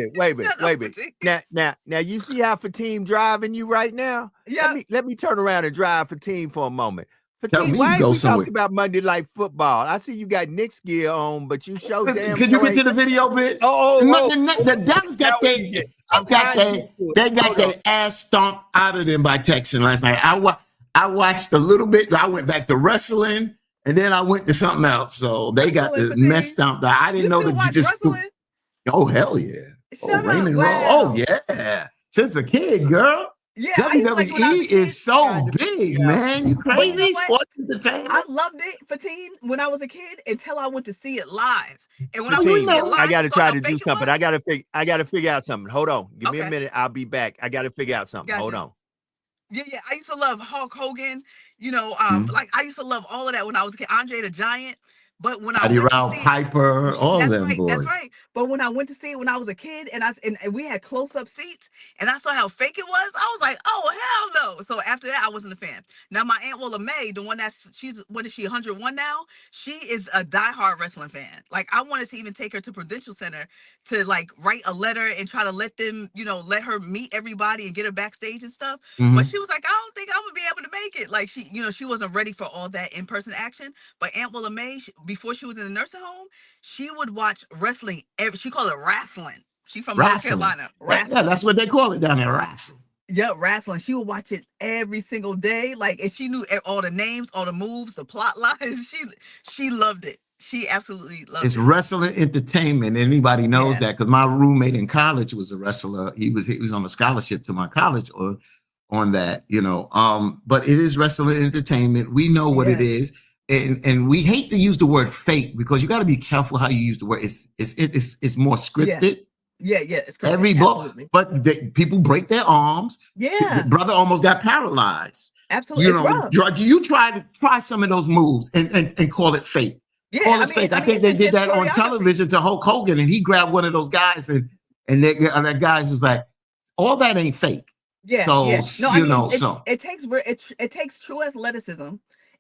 minute. Now you see how Fatim driving you right now? Yeah. Let me turn around and drive Fatim for a moment. Tell Fatim, me why to ain't go we somewhere. talking about Monday Night Football? I see you got Knicks gear on, but you show damn. Could you get to the video bit? The Devils got they got their ass stomped out of them by Texan last night. I watched a little bit. I went back to wrestling, and then I went to something else. So they got the mess stomped out. I didn't You know still that you watch just. wrestling? Oh hell yeah! Shut Oh up. Raymond Rowe. Wow. Oh yeah! Since a kid, girl. Yeah, I used to like when I was a WWE kid. is so big, man. You But you know crazy? what? Sports entertainment. I loved it, Fatine, when I was a kid until I went to see it live. And when I Fatim, went to see it live, I got to saw try how to do fake it something. was. I got to figure out something. Hold on, give me a Okay. minute. I'll be back. I got to figure out something. Gotcha. Hold on. Yeah. I used to love Hulk Hogan. Mhm. Like I used to love all of that when I was a kid. Andre the Giant. But when I Buddy went to Ralph see it, Piper, all that's them right, boys. that's right. But when I went to see it when I was a kid, and we had close-up seats, and I saw how fake it was, I was like, oh hell no. So after that, I wasn't a fan. Now my Aunt Willa May, the one she's 101 now? She is a diehard wrestling fan. Like I wanted to even take her to Prudential Center to like write a letter and try to let them, let her meet everybody and get her backstage and stuff. Mhm. But she was like, I don't think I'm gonna be able to make it. Like she wasn't ready for all that in-person action. But Aunt Willa May, before she was in the nursing home, she would watch wrestling. She called it wrestling. She from North Wrestling. Carolina. Yeah, Wrestling. that's what they call it down there. Wrestling. Yeah, wrestling. She would watch it every single day. Like, and she knew all the names, all the moves, the plot lines. She loved it. She absolutely loved It's it. wrestling entertainment. Anybody knows Yeah. that because my roommate in college was a wrestler. He was on a scholarship to my college on that, But it is wrestling entertainment. We know what it is. And we hate to use the word fake because you got to be careful how you use the word. It's more scripted. Yeah, it's correct. Every blow, Absolutely. but people break their arms. Yeah, The brother almost got paralyzed. absolutely. It's rough. You try some of those moves and call it fake. Yeah, Call it fake. I think they did that on choreography. television to Hulk Hogan, and he grabbed one of those guys, and that guy's was like, all that ain't fake. Yeah, So, yeah. No, so. it takes true athleticism.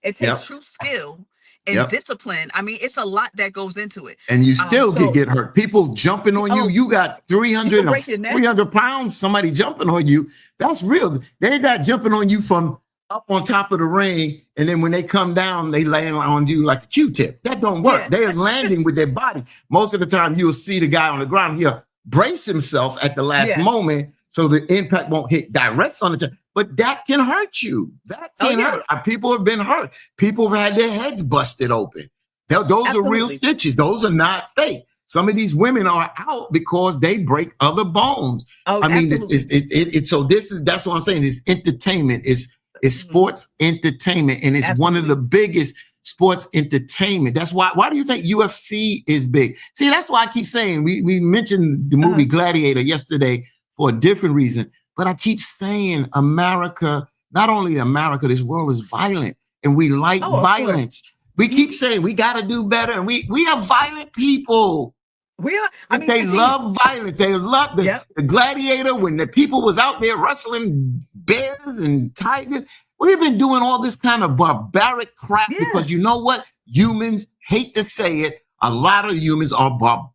It takes Yep. true skill and Yep. discipline. I mean, it's a lot that goes into it. And you still so- get hurt. People jumping on you. Oh, You got 300 break your neck. 300 pounds, somebody jumping on you. That's real. They're not jumping on you from up on top of the ring. And then when they come down, they land on you like a Q-tip. That don't work. Yeah. They're landing with their body. Most of the time, you'll see the guy on the ground. He'll brace himself at the last Yeah. moment so the impact won't hit direct on the top. But that can hurt you. That can yeah. hurt. People have been hurt. People have had their heads busted open. Those are real Absolutely. stitches. Those are not fake. Some of these women are out because they break other bones. Oh, I mean, absolutely. so that's what I'm saying. It's entertainment. It's sports entertainment, and it's one of the biggest sports entertainment. That's why do you think UFC is big? See, that's why I keep saying we mentioned the movie Gladiator yesterday for a different reason. But I keep saying America, not only America, this world is violent and we like Oh, of violence. We Mhm. keep saying we got to do better. And we are violent people. We are. I mean, They Fatine, love violence. They love Yep. the gladiator when the people was out there wrestling bears and tigers. We've been doing all this kind of barbaric crap Yeah. because you know what? Humans, hate to say it, a lot of humans are barbaric.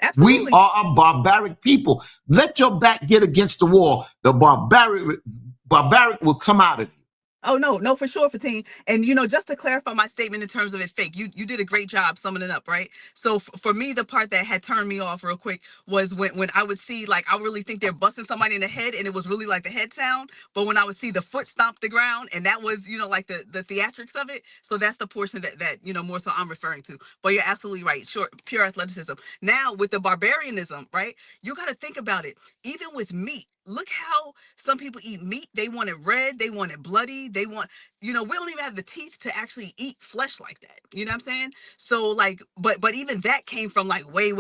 Absolutely. We are a barbaric people. Let your back get against the wall. The barbaric will come out of you. Oh no, for sure, Fatine. And just to clarify my statement in terms of it fake, you did a great job summing it up, right? So for me, the part that had turned me off real quick was when I would see, like, I really think they're busting somebody in the head, and it was really like the head sound. But when I would see the foot stomp the ground, and that was like the theatrics of it. So that's the portion that more so I'm referring to. But you're absolutely right. Sure, pure athleticism. Now with the barbarianism, right? You got to think about it. Even with meat, look how some people eat meat. They want it red. They want it bloody. They want, we don't even have the teeth to actually eat flesh like that. You know what I'm saying? So like, but even that came from like way,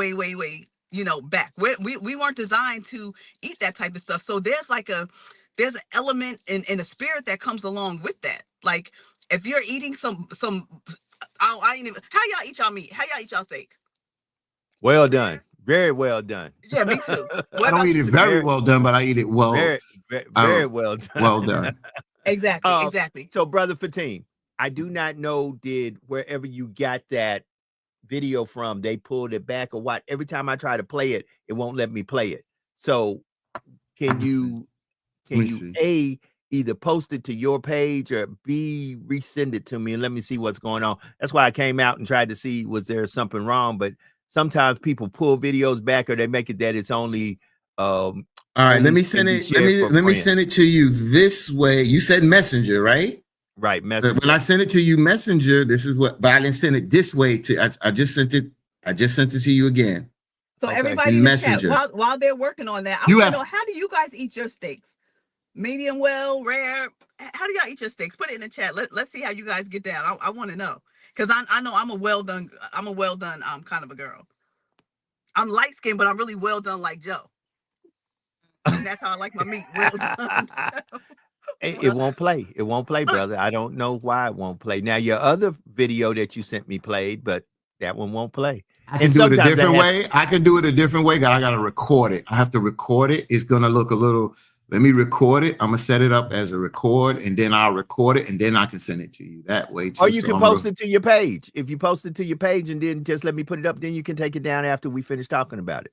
back. We weren't designed to eat that type of stuff. So there's an element in a spirit that comes along with that. Like if you're eating some, I ain't even, how y'all eat y'all meat? How y'all eat y'all steak? Well done. Very well done. Yeah, me too. I don't eat it very well done, but I eat it well. Very well done. Well done. Exactly. So, Brother Fatine, I do not know, did wherever you got that video from, they pulled it back or what? Every time I try to play it, it won't let me play it. So can you A, either post it to your page, or B, resend it to me and let me see what's going on? That's why I came out and tried to see, was there something wrong? But sometimes people pull videos back, or they make it that it's only all right, let me send it. Let me send it to you this way. You said Messenger, right? Right, Messenger. When I send it to you Messenger, this is what, but I didn't send it this way to, I just sent it to you again. So Okay. everybody in the chat, while they're working on that, I want to know, how do you guys eat your steaks? Medium well, rare? How do y'all eat your steaks? Put it in the chat. Let's see how you guys get down. I want to know, because I know I'm a well done kind of a girl. I'm light skinned, but I'm really well done like Joe. And that's how I like my meat, well done. It won't play. It won't play, brother. I don't know why it won't play. Now, your other video that you sent me played, but that one won't play. I can do it a different way. I can do it a different way. I got to record it. I have to record it. It's going to look a little, let me record it. I'm going to set it up as a record, and then I'll record it, and then I can send it to you that way too. Or you can post it to your page. If you post it to your page and then just let me put it up, then you can take it down after we finish talking about it.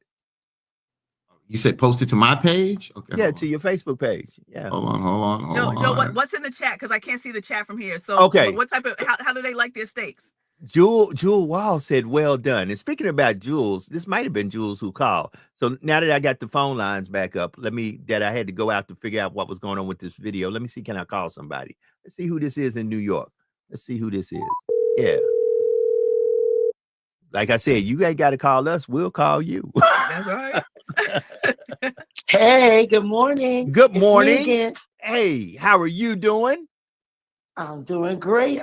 You said post it to my page? Okay. Yeah, to your Facebook page. Yeah. Hold on. Joe, what's in the chat? Because I can't see the chat from here. So, okay. What type of, how do they like their steaks? Jewel Wall said, well done. And speaking about Jules, this might have been Jules who called. So now that I got the phone lines back up, I had to go out to figure out what was going on with this video. Let me see, can I call somebody? Let's see who this is in New York. Let's see who this is. Yeah. Like I said, you ain't got to call us. We'll call you. That's right. Hey, good morning. Good morning. Hey, how are you doing? I'm doing great.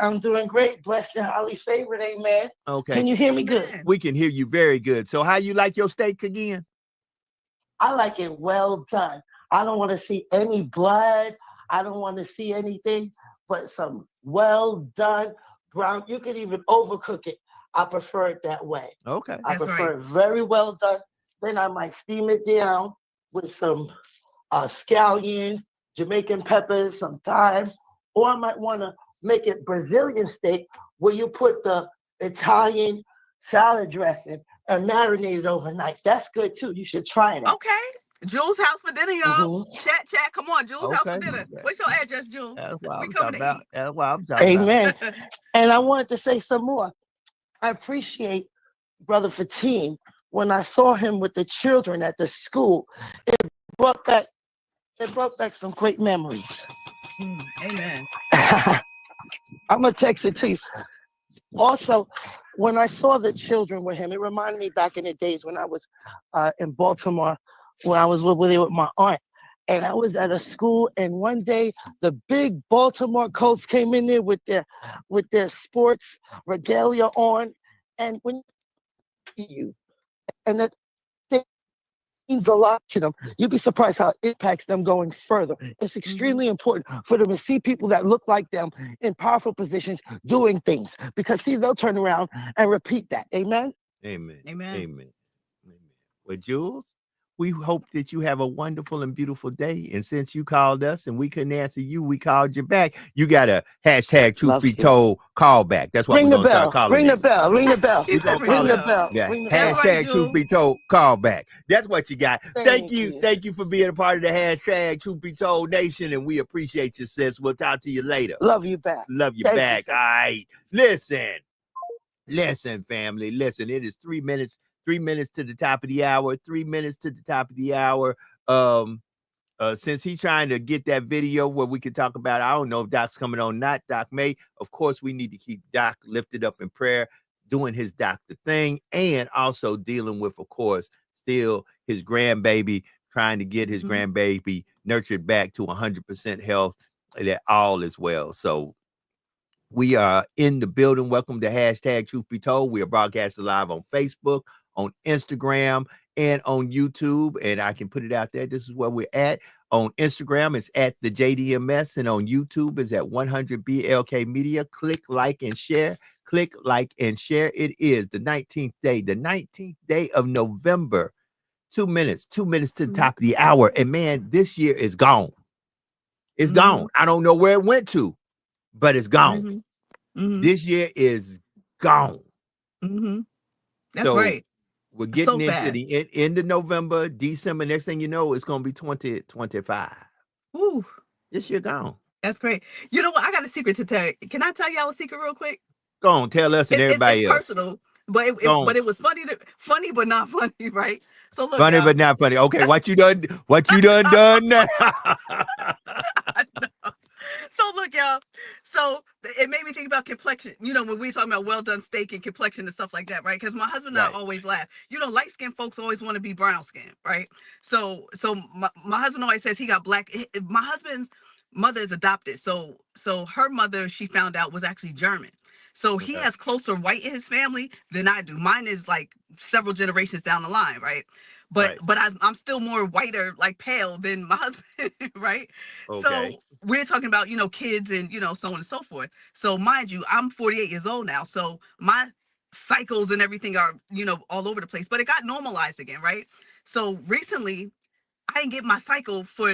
Blessed and highly favored. Amen. Okay. Can you hear me good? We can hear you very good. So how you like your steak again? I like it well done. I don't want to see any blood. I don't want to see anything but some well done brown. You can even overcook it. I prefer it that way. Okay. I prefer it very well done. Then I might steam it down with some scallions, Jamaican peppers, some thyme, or I might want to make it Brazilian steak where you put the Italian salad dressing and marinate it overnight. That's good too. You should try it. Okay. Jules' house for dinner, y'all. Chat. Come on, Jules' house for dinner. What's your address, Jules? That's what I'm talking about. That's what I'm talking Amen. And I wanted to say some more. I appreciate Brother Fatine. When I saw him with the children at the school, it brought back some great memories. Amen. I'm gonna text it to you. Also, when I saw the children with him, it reminded me back in the days when I was in Baltimore, when I was with my aunt, and I was at a school. And one day, the big Baltimore Colts came in there with their sports regalia on, and when you and that means a lot to them. You'd be surprised how it impacts them going further. It's extremely important for them to see people that look like them in powerful positions doing things, because see, they'll turn around and repeat that. Amen. Amen. Amen. Amen. Amen. Well, Jules, we hope that you have a wonderful and beautiful day. And since you called us and we couldn't answer you, we called you back. You got a hashtag truth Love be you. told call back. That's what Ring we're the gonna start bell. calling Ring it. the bell. Ring the bell. He said Ring the bell. bell. Yeah, Ring the That's bell. right, hashtag truth Jewel. be told call back. That's what you got. Thank Thank you. you. Thank you for being a part of the hashtag truth be told nation. And we appreciate you, sis. We'll talk to you later. Love you back. Love you Thank you, back. sir. All right. Listen, family. Listen, it is 3 minutes. 3 minutes to the top of the hour. 3 minutes to the top of the hour. Since he's trying to get that video where we can talk about, I don't know if Doc's coming on, not Doc May. Of course, we need to keep Doc lifted up in prayer, doing his doctor thing, and also dealing with, of course, still his grandbaby, trying to get his grandbaby nurtured back to 100% health, that all is well. So we are in the building. Welcome to hashtag Truth Be Told. We are broadcasting live on Facebook, on Instagram, and on YouTube. And I can put it out there. This is where we're at. On Instagram, it's at the JDMS, and on YouTube is at 100 BLK Media. Click, like, and share. Click, like, and share. It is the 19th day of November. 2 minutes to the top of the hour. And man, this year is gone. It's gone. I don't know where it went to, but it's gone. This year is gone. That's So, right. We're getting So into fast. the end of November, December. Next thing you know, it's going to be 2025. Ooh, This year gone. that's great. You know what? I got a secret to tell you. Can I tell y'all a secret real quick? Go on, tell us and everybody It's else. personal, but Go on. but it was funny but not funny, right? So look, Funny y'all, but not funny. Okay, what you done now? I know. So look, y'all. So it made me think about complexion. You know, when we talking about well done steak and complexion and stuff like that, right? Because my husband and Right. I always laugh. You know, light skinned folks always want to be brown skinned, right? So my husband always says he got black. My husband's mother is adopted. So her mother, she found out, was actually German. So he Okay. has closer white in his family than I do. Mine is like several generations down the line, right? But I'm still more whiter, like pale, than my husband, right? Okay. So we're talking about, you know, kids and, you know, so on and so forth. So mind you, I'm 48 years old now. So my cycles and everything are, you know, all over the place, but it got normalized again, right? So recently I didn't get my cycle for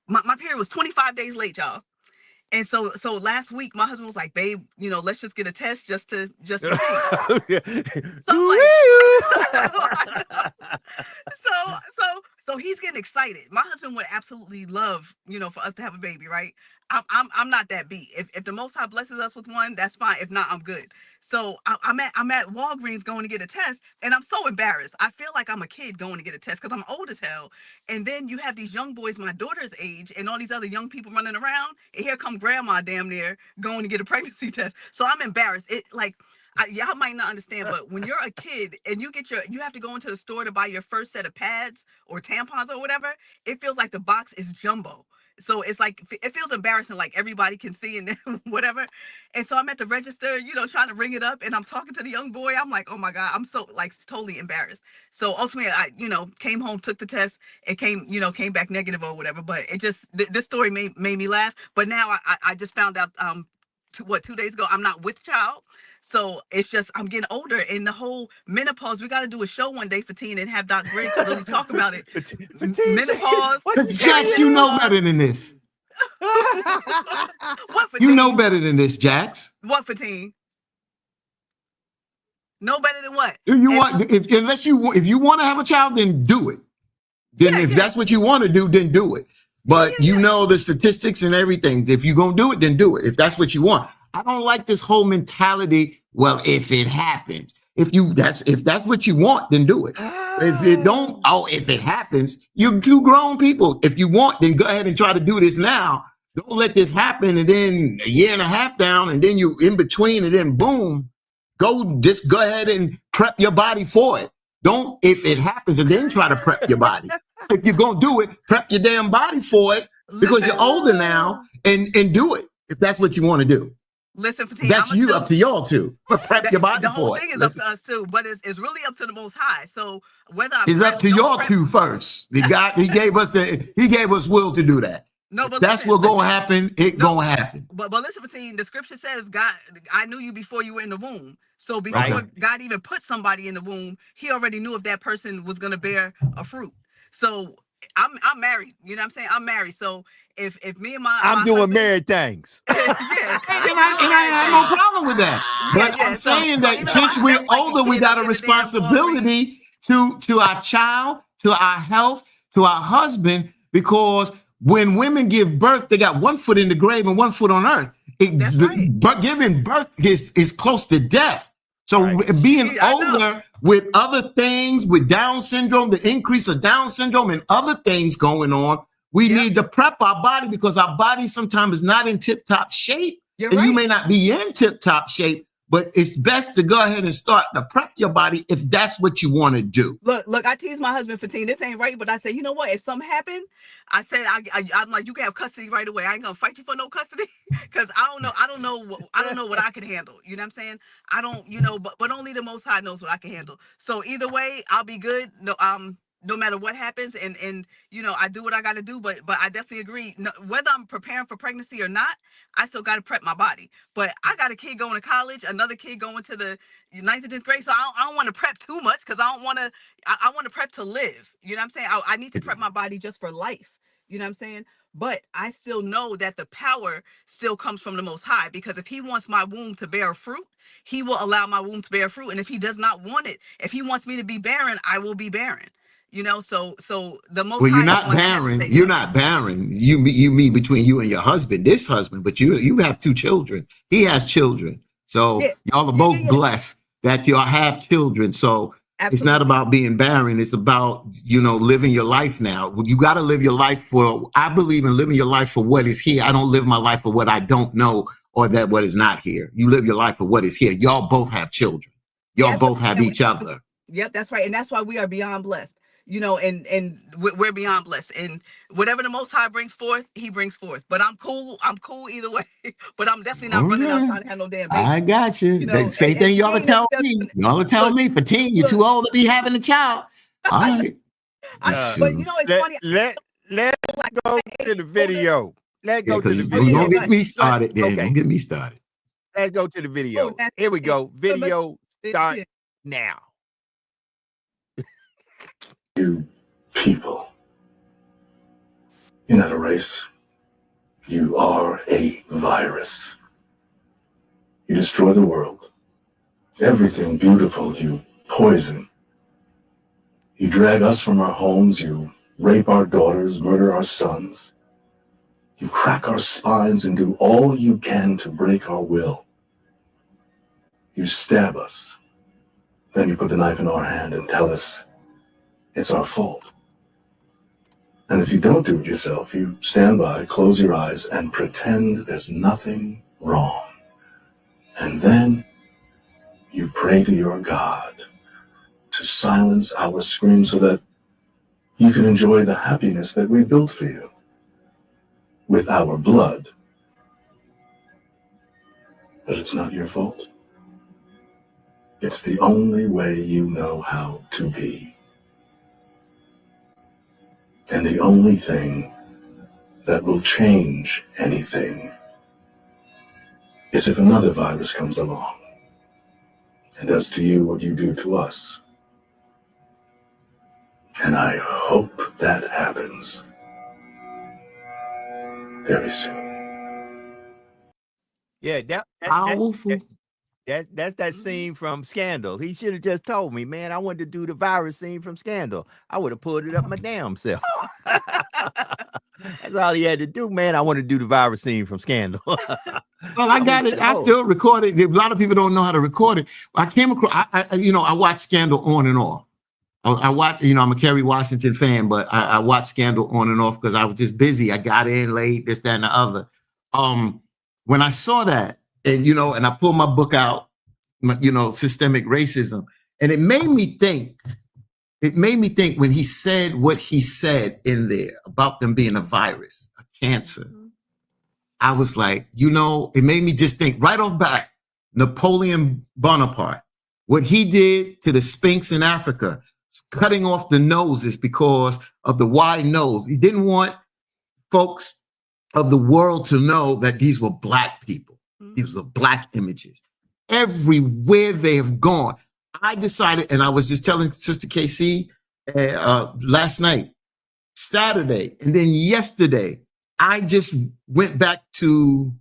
my period was 25 days late, y'all. And so last week my husband was like, babe, you know, let's just get a test just to see. So I'm like, so he's getting excited. My husband would absolutely love, you know, for us to have a baby, right? I'm not that beat. If the Most High blesses us with one, that's fine. If not, I'm good. So I'm at Walgreens going to get a test, and I'm so embarrassed. I feel like I'm a kid going to get a test because I'm old as hell. And then you have these young boys my daughter's age, and all these other young people running around, and here come grandma damn near going to get a pregnancy test. So I'm embarrassed. It like. Y'all might not understand, but when you're a kid and you have to go into the store to buy your first set of pads or tampons or whatever, it feels like the box is jumbo. So it's like, it feels embarrassing, like everybody can see and whatever. And so I'm at the register, you know, trying to ring it up, and I'm talking to the young boy. I'm like, oh my God, I'm so like totally embarrassed. So ultimately I, you know, came home, took the test, it came back negative or whatever. But it just, this story made me laugh. But now I just found out, 2 days ago, I'm not with child. So it's just, I'm getting older, and the whole menopause, we got to do a show one day for Teen and have Doc Griggs really talk about it. Menopause. Jax, you know better than this. What for You Teen? know better than this, Jax. What for Teen? No better than what? Do you want, if you want to have a child, then do it. Then if that's what you want to do, then do it. But you know the statistics and everything. If you're going to do it, then do it. If that's what you want. I don't like this whole mentality. Well, if it happens, if that's what you want, then do it. If it don't, if it happens, you're two grown people. If you want, then go ahead and try to do this now. Don't let this happen, and then a year and a half down, and then you in between, and then boom, just go ahead and prep your body for it. Don't, if it happens, and then try to prep your body. If you're gonna do it, prep your damn body for it, because you're older now, and do it if that's what you want to do. Listen, Fatine, That's you up to y'all too. But prep your body the whole for it. thing is up Listen, to us too, but it's really up to the Most High. So whether I it's prep, up to don't y'all prep- two first. The God, he gave us will to do that. No, If but that's listen, what's gonna happen. It No. gonna happen. But listen, see, the scripture says God, I knew you before you were in the womb. So before Right. God even put somebody in the womb, He already knew if that person was gonna bear a fruit. So I'm married. You know what I'm saying? I'm married. So if me and my I'm my doing husband, married things. yeah, And I have no problem with that. Yeah, But yeah. I'm So saying even that though since I we're felt like a older, we kid got up a in the damn responsibility to our child, to our health, to our husband, because when women give birth, they got one foot in the grave and one foot on earth. That's right. But giving birth is close to death. So Right. being I know. older with other things, with Down syndrome, the increase of Down syndrome and other things going on, we Yep. need to prep our body because our body sometimes is not in tip-top shape. You're And you right. may not be in tip-top shape, but it's best to go ahead and start to prep your body if that's what you want to do. Look, I tease my husband, Fatine, this ain't right, but I say, you know what? If something happened, I said, I'm like, you can have custody right away. I ain't gonna fight you for no custody, because I don't know what I can handle. You know what I'm saying? I don't, but only the Most High knows what I can handle. So either way, I'll be good. No matter what happens, and I do what I got to do. But I definitely agree. No, whether I'm preparing for pregnancy or not, I still got to prep my body. But I got a kid going to college, another kid going to the 9th and 10th grade, so I don't want to prep too much because I don't want to. I want to prep to live. You know what I'm saying? I need to prep my body just for life. You know what I'm saying? But I still know that the power still comes from the Most High, because if He wants my womb to bear fruit, He will allow my womb to bear fruit. And if He does not want it, if He wants me to be barren, I will be barren. So the Most Well, High you're is not the one that has to barren. say You're no. not barren. You mean between you and your husband, this husband, but you have 2 children. He has children. So Yeah. y'all are Yeah, both yeah, yeah. blessed that y'all have children. So it's not Absolutely. about being barren. It's about, living your life now. You got to live your life I believe in living your life for what is here. I don't live my life for what I don't know or that what is not here. You live your life for what is here. Y'all both have children. Y'all Yeah, both have absolutely. each other. Yep, that's right. And that's why we are beyond blessed. And we're beyond blessed. And whatever the Most High brings forth, He brings forth. But I'm cool. I'm cool either way. But I'm definitely not running out Okay. trying to have no damn baby. I got you. The same thing y'all Fatine tell is- me. Y'all tell look, me, Fatine, you're too old to be having a child. All right. but it's funny. Let's go to the video. Let's Yeah, go to the because video. don't get me started then. Okay. Don't get me started. Let's go to the video. that's Here we it. go. Video start Yeah. now. You people. You're not a race. You are a virus. You destroy the world. Everything beautiful you poison. You drag us from our homes. You rape our daughters, murder our sons. You crack our spines and do all you can to break our will. You stab us. Then you put the knife in our hand and tell us it's our fault. And if you don't do it yourself, you stand by, close your eyes, and pretend there's nothing wrong. And then you pray to your God to silence our screams so that you can enjoy the happiness that we built for you with our blood. But it's not your fault. It's the only way you know how to be. And the only thing that will change anything is if another virus comes along and does to you what you do to us. And I hope that happens very soon. Yeah, Powerful. that's that scene from Scandal. He should have just told me, man. I wanted to do the virus scene from Scandal. I would have pulled it up my damn self. That's all he had to do, man. I want to do the virus scene from Scandal. Well, I got it. I still record it. A lot of people don't know how to record it. I came across, I watch Scandal on and off. I watch, I'm a Kerry Washington fan, but I watch Scandal on and off because I was just busy. I got in late, this, that, and the other. When I saw that, and and I pulled my book out, Systemic Racism, and it made me think. It made me think when he said what he said in there about them being a virus, a cancer. I was like, you know, it made me just think right off back, Napoleon Bonaparte, what he did to the Sphinx in Africa, cutting off the noses because of the wide nose. He didn't want folks of the world to know that these were black people. These were black images. Everywhere they have gone, I decided, and I was just telling Sister KC last night, Saturday, and then yesterday, I just went back to,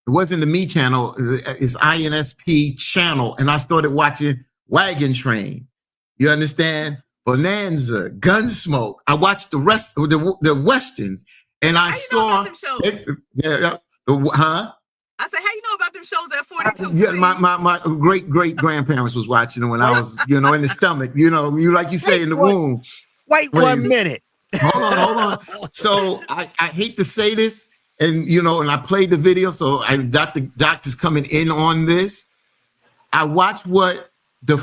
it wasn't the Me channel, it's INSP channel, and I started watching Wagon Train. You understand? Bonanza, Gunsmoke. I watched the rest of the Westerns, and I saw I said, how you know about them shows at 42? Yeah, my great grandparents was watching them when I was, you know, in the stomach, you know, like you say, in the womb. Wait 1 minute. Hold on. So I hate to say this, and you know, and I played the video, so I got the doctors coming in on this. I watched what the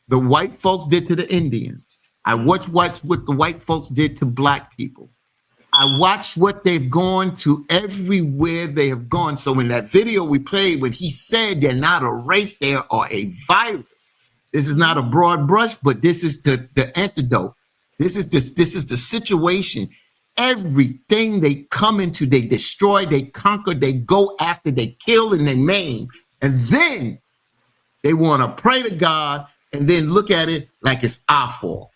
white folks did to the Indians. I watched what the white folks did to black people. I watched what they've gone to everywhere they have gone. So in that video we played, when he said they're not a race, they are a virus. This is not a broad brush, but this is the antidote. This is the situation. Everything they come into, they destroy, they conquer, they go after, they kill, and they maim. And then they want to pray to God and then look at it like it's our fault.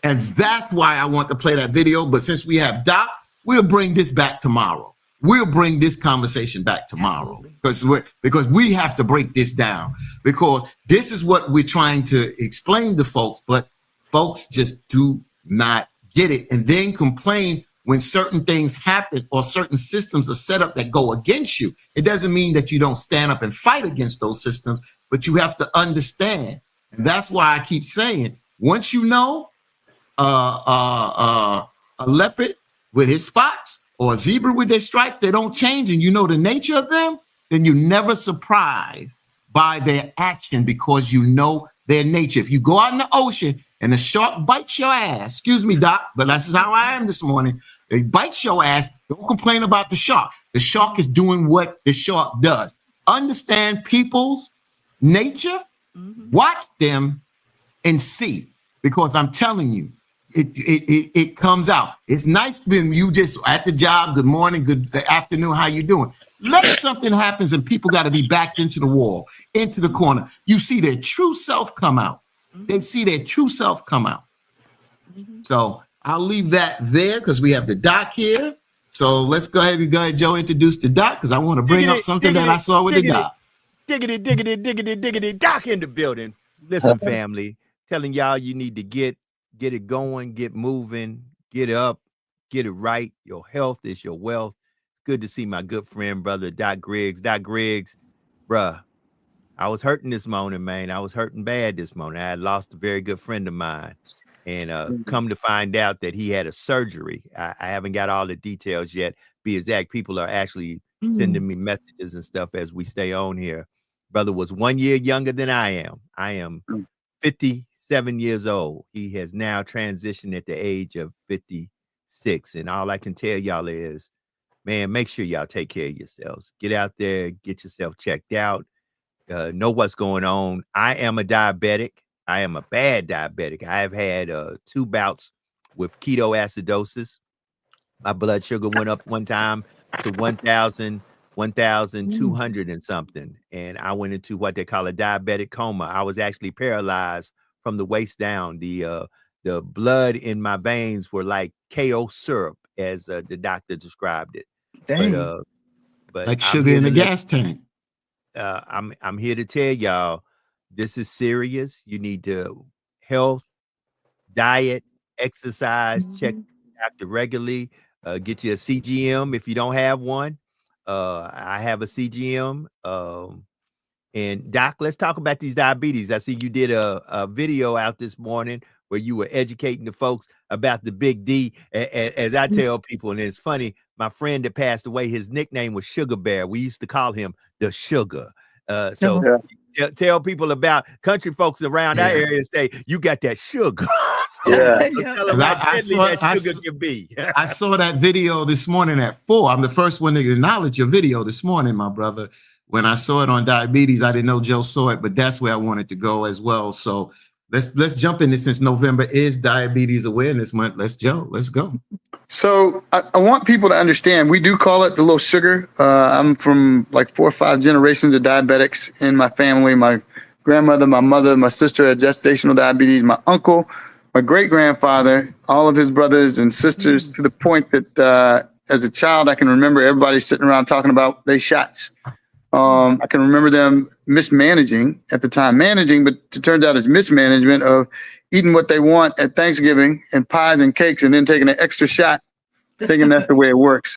And that's why I want to play that video. But since we have Doc, we'll bring this back tomorrow. We'll bring this conversation back tomorrow because we have to break this down, because this is what we're trying to explain to folks, but folks just do not get it and then complain when certain things happen or certain systems are set up that go against you. It doesn't mean that you don't stand up and fight against those systems, but you have to understand. And that's why I keep saying, once you know a leopard with his spots or a zebra with their stripes, they don't change, and you know the nature of them, then you're never surprised by their action because you know their nature. If you go out in the ocean and a shark bites your ass, excuse me, Doc, but that's how I am this morning. It bites your ass, don't complain about the shark. The shark is doing what the shark does. Understand people's nature, watch them and see, because I'm telling you, it comes out. It's nice when you just at the job, good morning, good afternoon, how you doing? Let something happens and people got to be backed into the wall, into the corner. You see their true self come out. They see their true self come out. So I'll leave that there because we have the Doc here. So let's go ahead, Joe, introduce the Doc, because I want to bring up something that I saw with the Doc. Diggity, Doc in the building. Listen, family, telling y'all you need to get it going, get moving, get up, get it right. Your health is your wealth. Good to see my good friend, brother, Doc Griggs. Doc Griggs, bruh, I was hurting this morning, man. I was hurting bad this morning. I had lost a very good friend of mine, and come to find out that he had a surgery. I haven't got all the details yet. Be exact, people are actually sending me messages and stuff as we stay on here. Brother was 1 year younger than I am. I am 57 years old. He has now transitioned at the age of 56. And all I can tell y'all is, man, make sure y'all take care of yourselves. Get out there, get yourself checked out, know what's going on. I am a diabetic. I am a bad diabetic. I have had 2 bouts with ketoacidosis. My blood sugar went up one time to 1,200 and something. And I went into what they call a diabetic coma. I was actually paralyzed from the waist down. The blood in my veins were like KO syrup, as the doctor described it. Dang. But like sugar in a gas tank. I'm here to tell y'all, this is serious. You need to health, diet, exercise, check doctor regularly, get you a CGM if you don't have one. I have a CGM. And Doc, let's talk about these diabetes. I see you did a video out this morning where you were educating the folks about the big D. As I tell people, and it's funny, my friend that passed away, his nickname was Sugar Bear. We used to call him the Sugar. Tell people about country folks around our area and say, you got that sugar. Yeah. Yeah. Tell them I- how I deadly saw- that I sugar s- can be. I saw that video this morning at 4. I'm the first one to acknowledge your video this morning, my brother. When I saw it on diabetes, I didn't know Joe saw it, but that's where I wanted to go as well. So let's jump in this, since November is Diabetes Awareness Month. Let's go. So I want people to understand, we do call it the little sugar. I'm from like 4 or 5 generations of diabetics in my family. My grandmother, my mother, my sister had gestational diabetes, my uncle, my great-grandfather, all of his brothers and sisters, to the point that as a child, I can remember everybody sitting around talking about they shots. I can remember them mismanaging at the time, managing, but it turns out it's mismanagement of eating what they want at Thanksgiving and pies and cakes, and then taking an extra shot, thinking that's the way it works.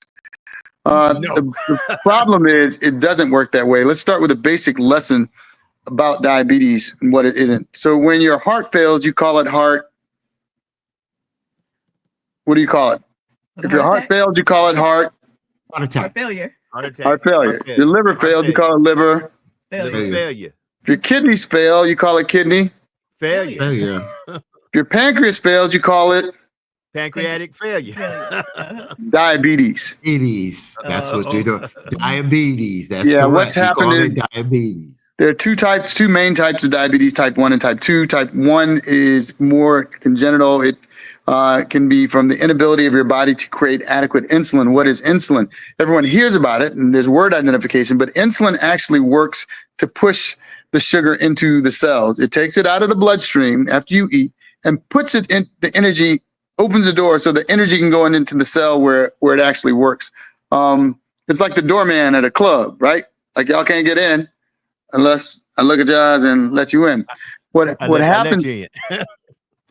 The problem is it doesn't work that way. Let's start with a basic lesson about diabetes and what it isn't. So when your heart fails, you call it heart. What do you call it? If your heart fails, you call it heart Heart attack. failure. Heart attack. failure. Heart Your liver fails, you call it liver. Liver Failure. failure. If your kidneys fail, you call it kidney. Failure. Failure. If your pancreas fails, you call it Pancreatic failure. diabetes. Diabetes. That's what you do. Diabetes. That's Yeah, correct. what's You call happened it diabetes. There are two main types of diabetes, type 1 and type 2. Type 1 is more congenital. It can be from the inability of your body to create adequate insulin. What is insulin? Everyone hears about it, and there's word identification, but insulin actually works to push the sugar into the cells. It takes it out of the bloodstream after you eat and puts it in the energy, opens the door so the energy can go into the cell where it actually works. It's like the doorman at a club, right? Like y'all can't get in unless I look at your eyes and let you in. What happens?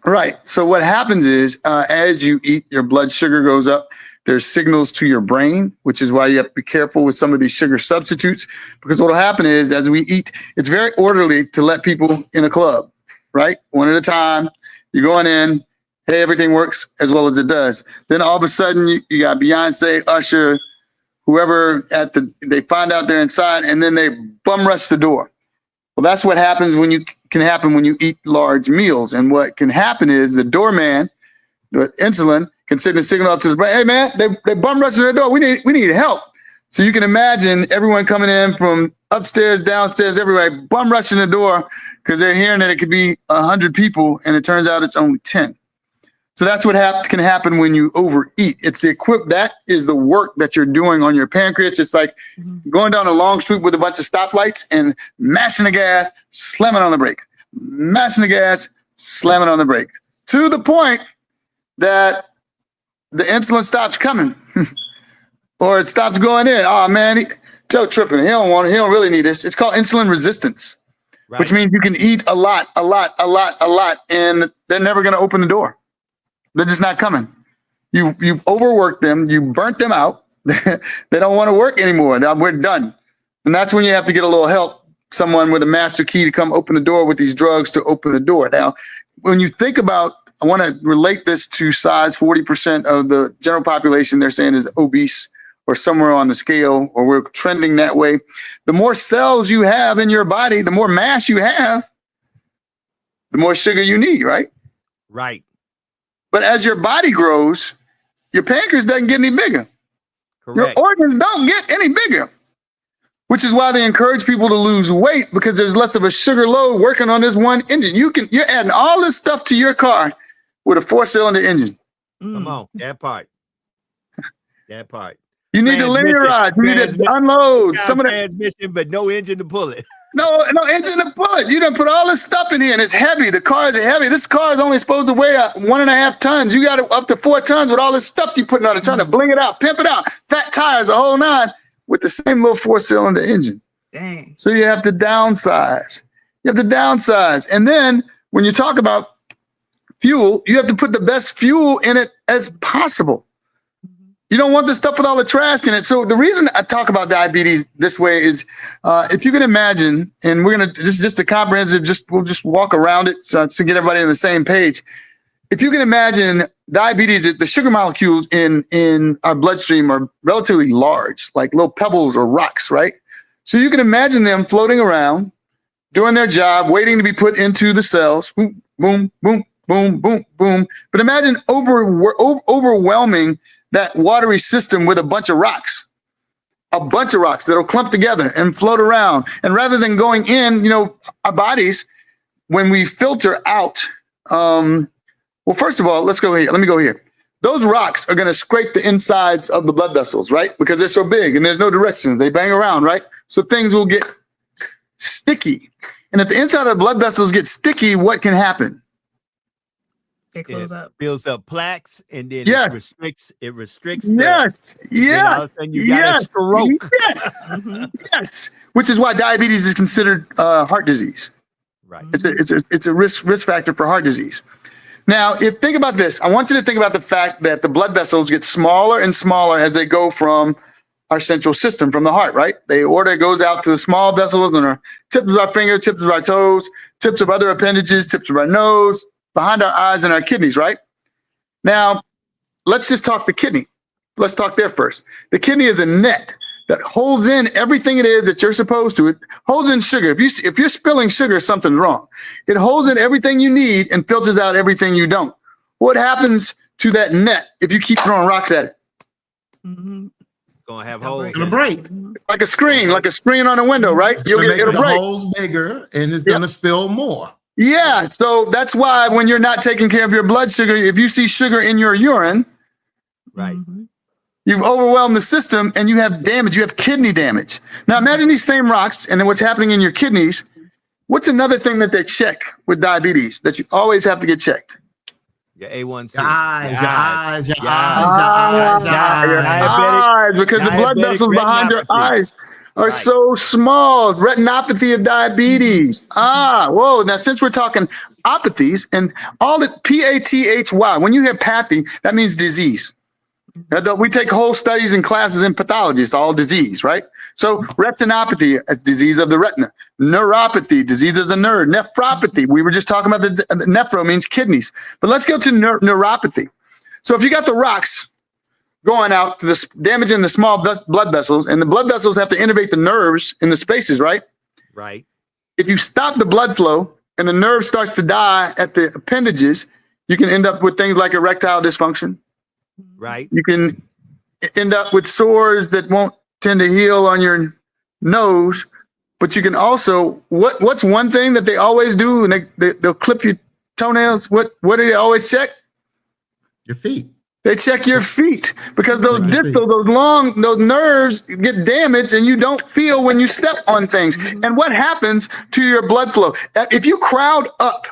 Right. So what happens is, as you eat, your blood sugar goes up. There's signals to your brain, which is why you have to be careful with some of these sugar substitutes, because what will happen is, as we eat, it's very orderly to let people in a club, right? One at a time. You're going in. Hey, everything works as well as it does. Then all of a sudden, you got Beyonce, Usher, whoever they find out they're inside, and then they bum rush the door. Well, that's what happens when you eat large meals. And what can happen is the doorman, the insulin, can send a signal up to the brain. Hey man, they bum rushing the door. We need help. So you can imagine everyone coming in from upstairs, downstairs, everywhere, bum rushing the door because they're hearing that it could be 100 people, and it turns out it's only 10. So that's what can happen when you overeat. It's that is the work that you're doing on your pancreas. It's like going down a long street with a bunch of stoplights and mashing the gas, slamming on the brake, mashing the gas, slamming on the brake, to the point that the insulin stops coming or it stops going in. Oh man, Joe tripping. He don't really need this. It's called insulin resistance, Right. which means you can eat a lot, and they're never going to open the door. They're just not coming. You've overworked them. You burnt them out. They don't want to work anymore. Now we're done. And that's when you have to get a little help, someone with a master key to come open the door with these drugs to open the door. Now, when you think about, I want to relate this to size. 40% of the general population they're saying is obese or somewhere on the scale, or we're trending that way. The more cells you have in your body, the more mass you have, the more sugar you need, right? Right. But as your body grows, your pancreas doesn't get any bigger. Correct. Your organs don't get any bigger, which is why they encourage people to lose weight, because there's less of a sugar load working on this one engine. You're adding all this stuff to your car with a 4-cylinder engine. Come on. That part. That part. You need to Transmission. linearize. You need to Transmission. unload some of that. Transmission, but no engine to pull it. No engine to pull it. You done put all this stuff in here, and it's heavy. The cars are heavy. This car is only supposed to weigh 1.5 tons. You got it up to 4 tons with all this stuff you putting on it, trying to bling it out, pimp it out, fat tires, a whole 9 with the same little 4-cylinder engine. Dang. So you have to downsize. And then when you talk about fuel, you have to put the best fuel in it as possible. You don't want the stuff with all the trash in it. So the reason I talk about diabetes this way is, if you can imagine, and we're gonna just a comprehensive, we'll just walk around it to get everybody on the same page. If you can imagine, diabetes, the sugar molecules in our bloodstream are relatively large, like little pebbles or rocks, right? So you can imagine them floating around, doing their job, waiting to be put into the cells. Boom, boom, boom, boom, boom, boom. But imagine overwhelming that watery system with a bunch of rocks that'll clump together and float around. And rather than going in, our bodies, when we filter out, well, first of all, let's go here. Let me go here. Those rocks are going to scrape the insides of the blood vessels, right? Because they're so big and there's no direction. They bang around, right? So things will get sticky. And if the inside of the blood vessels get sticky, what can happen? They close up. Builds up plaques, and then Yes. it restricts. Yes. Then all of a Yes. sudden you got a stroke. Yes. Mhm. Yes. Which is why diabetes is considered heart disease. Right. It's a risk factor for heart disease. Now, think about this. I want you to think about the fact that the blood vessels get smaller and smaller as they go from our central system, from the heart, right? The aorta goes out to the small vessels on our tips of our fingers, tips of our toes, tips of other appendages, tips of our nose, behind our eyes and our kidneys, right? Now, let's just talk the kidney. Let's talk there first. The kidney is a net that holds in everything it is that you're supposed to. It holds in sugar. If you're spilling sugar, something's wrong. It holds in everything you need and filters out everything you don't. What happens to that net if you keep throwing rocks at it? Mhm. Gonna have It's gonna holes. It's gonna break. Like a screen on a window, right? It's gonna make It'll the break. holes bigger, and it's gonna spill more. Yeah, so that's why when you're not taking care of your blood sugar, if you see sugar in your urine, Right. Mhm. you've overwhelmed the system and you have damage. You have kidney damage. Now imagine these same rocks and then what's happening in your kidneys. What's another thing that they check with diabetes that you always have to get checked? Your A1C. Your eyes, your eyes, your Your eyes, your eyes, your Your eyes. eyes, because the blood diabetic vessels behind your retinopathy. eyes are Right. so small. Retinopathy of diabetes. Whoa. Now, since we're talking opathies and all the PATHY, when you hear pathy, that means disease. We take whole studies and classes in pathology. It's all disease, right? So retinopathy, it's disease of the retina. Neuropathy, disease of the nerve. Nephropathy, we were just talking about the nephro means kidneys. But let's go to neuropathy. So if you got the rocks going out, damaging the small blood vessels, and the blood vessels have to innervate the nerves in the spaces, right? Right. If you stop the blood flow and the nerve starts to die at the appendages, you can end up with things like erectile dysfunction. Right. You can end up with sores that won't tend to heal on your nose, but you can also, what's one thing that they always do, and they'll clip your toenails? What do they always check? Your feet. They check your feet because those Check your feet. distal, those nerves get damaged and you don't feel when you step on things. And what happens to your blood flow? If you crowd up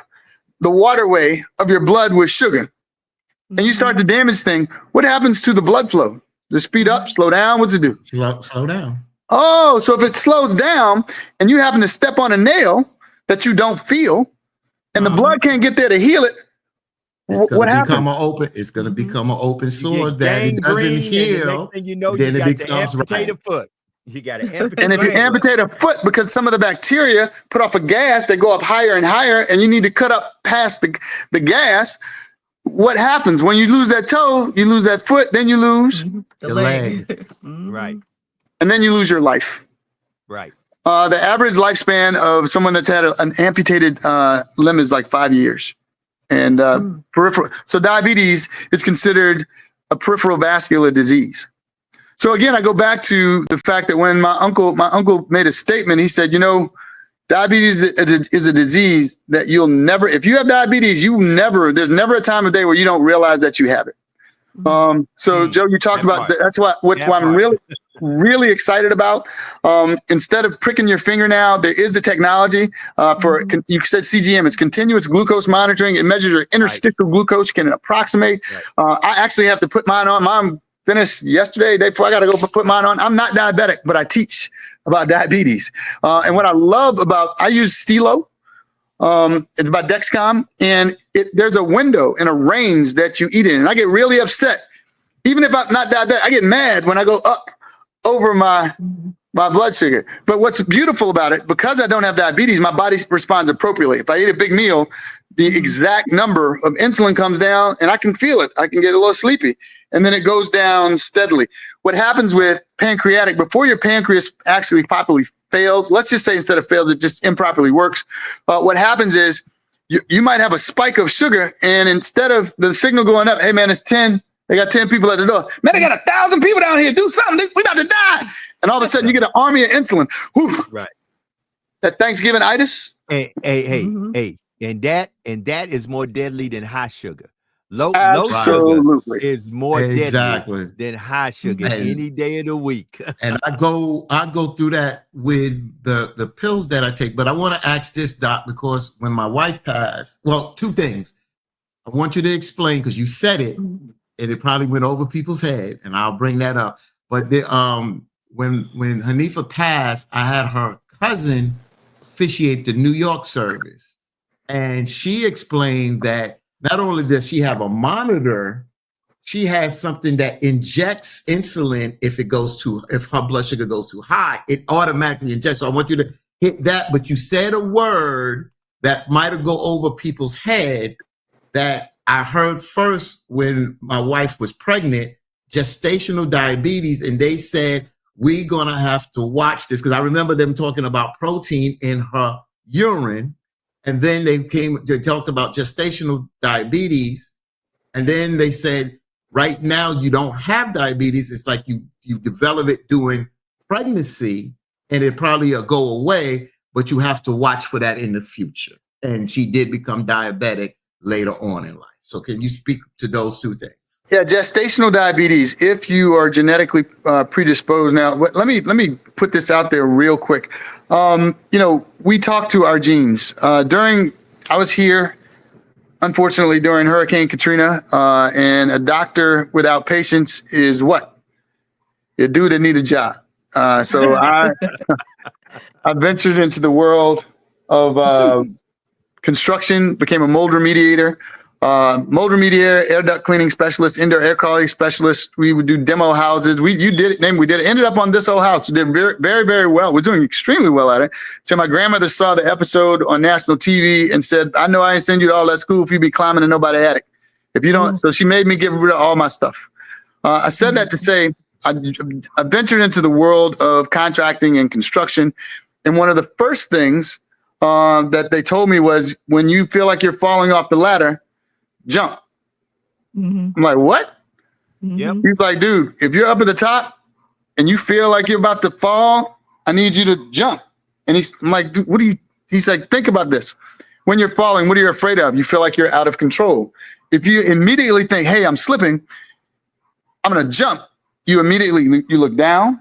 the waterway of your blood with sugar and you start to damage things, what happens to the blood flow? Does it speed up, slow down? What's it do? Slow down. Oh, so if it slows down and you happen to step on a nail that you don't feel and the blood can't get there to heal it, It's what gonna become happens? an open. It's gonna become an open You sore get that it doesn't gangrene, and the heal. next thing you know, then you it got to becomes amputate a right. foot. You got to amputate. And if you a foot. amputate a foot because some of the bacteria put off a gas, they go up higher and higher, and you need to cut up past the gas. What happens when you lose that toe? You lose that foot, then you lose, The leg. Mhm. Right. and then you lose your life. Right. The average lifespan of someone that's had an amputated limb is like 5 years. And peripheral. So diabetes is considered a peripheral vascular disease. So again, I go back to the fact that when my uncle made a statement, he said, diabetes is a disease that you'll never, if you have diabetes, there's never a time of day where you don't realize that you have it. So Joe, you talked That about part. that's why That I'm part. really excited about. Instead of pricking your fingernail, there is the technology for you said CGM. It's continuous glucose monitoring. It measures your interstitial glucose. You can approximate. I actually have to put mine on. Mine finished yesterday, day before. I got to go put mine on. I'm not diabetic, but I teach about diabetes. And what I love I use Stilo. It's about Dexcom, and there's a window and a range that you eat in. And I get really upset. Even if I'm not diabetic, I get mad when I go up over my blood sugar. But what's beautiful about it, because I don't have diabetes, my body responds appropriately. If I eat a big meal, the exact number of insulin comes down and I can feel it. I can get a little sleepy. And then it goes down steadily. What happens with pancreatic, before your pancreas actually properly fails, let's just say instead of fails, it just improperly works. What happens is you might have a spike of sugar, and instead of the signal going up, hey man, it's 10. They got 10 people at the door. Man, they got 1,000 people down here. Do something. We about to die. And all of a sudden, you get an army of insulin. Whew. Right. That Thanksgiving-itis. Hey, Mhm. hey, and that is more deadly than high sugar. Low sugar Absolutely. is more deadly Exactly. than high sugar And- any day of the week. And I go through that with the pills that I take. But I want to ask this, Doc, because when my wife passed, well, two things. I want you to explain, because you said it, and it probably went over people's head, and I'll bring that up. But when Hanifa passed, I had her cousin officiate the New York service, and she explained that not only does she have a monitor, she has something that injects insulin if her blood sugar goes too high, it automatically injects. So I want you to hit that, but you said a word that might have go over people's head that I heard first when my wife was pregnant, gestational diabetes, and they said, we're gonna have to watch this, because I remember them talking about protein in her urine, and then they talked about gestational diabetes, and then they said, right now you don't have diabetes. It's like you develop it during pregnancy, and it probably will go away, but you have to watch for that in the future. And she did become diabetic later on in life. So can you speak to those two things? Yeah, gestational diabetes. If you are genetically predisposed, now let me put this out there real quick. We talk to our genes. I was here, unfortunately, during Hurricane Katrina, and a doctor without patience is what? A dude that need a job. So I ventured into the world of construction, became a mold remediator. Air duct cleaning specialist, indoor air quality specialist. We would do demo houses. We did it. Ended up on this old house. We did very, very, very well. We're doing extremely well at it. So my grandmother saw the episode on national TV and said, I know I ain't send you to all that school if you be climbing in nobody's attic. If you don't, so she made me get rid of all my stuff. I said that to say, I ventured into the world of contracting and construction. And one of the first things that they told me was, when you feel like you're falling off the ladder, jump. I'm like, what? Yep. He's like, dude, if you're up at the top and you feel like you're about to fall, I need you to jump. And I'm like, dude, he's like, think about this. When you're falling, what are you afraid of? You feel like you're out of control. If you immediately think, hey, I'm slipping, I'm going to jump. You look down,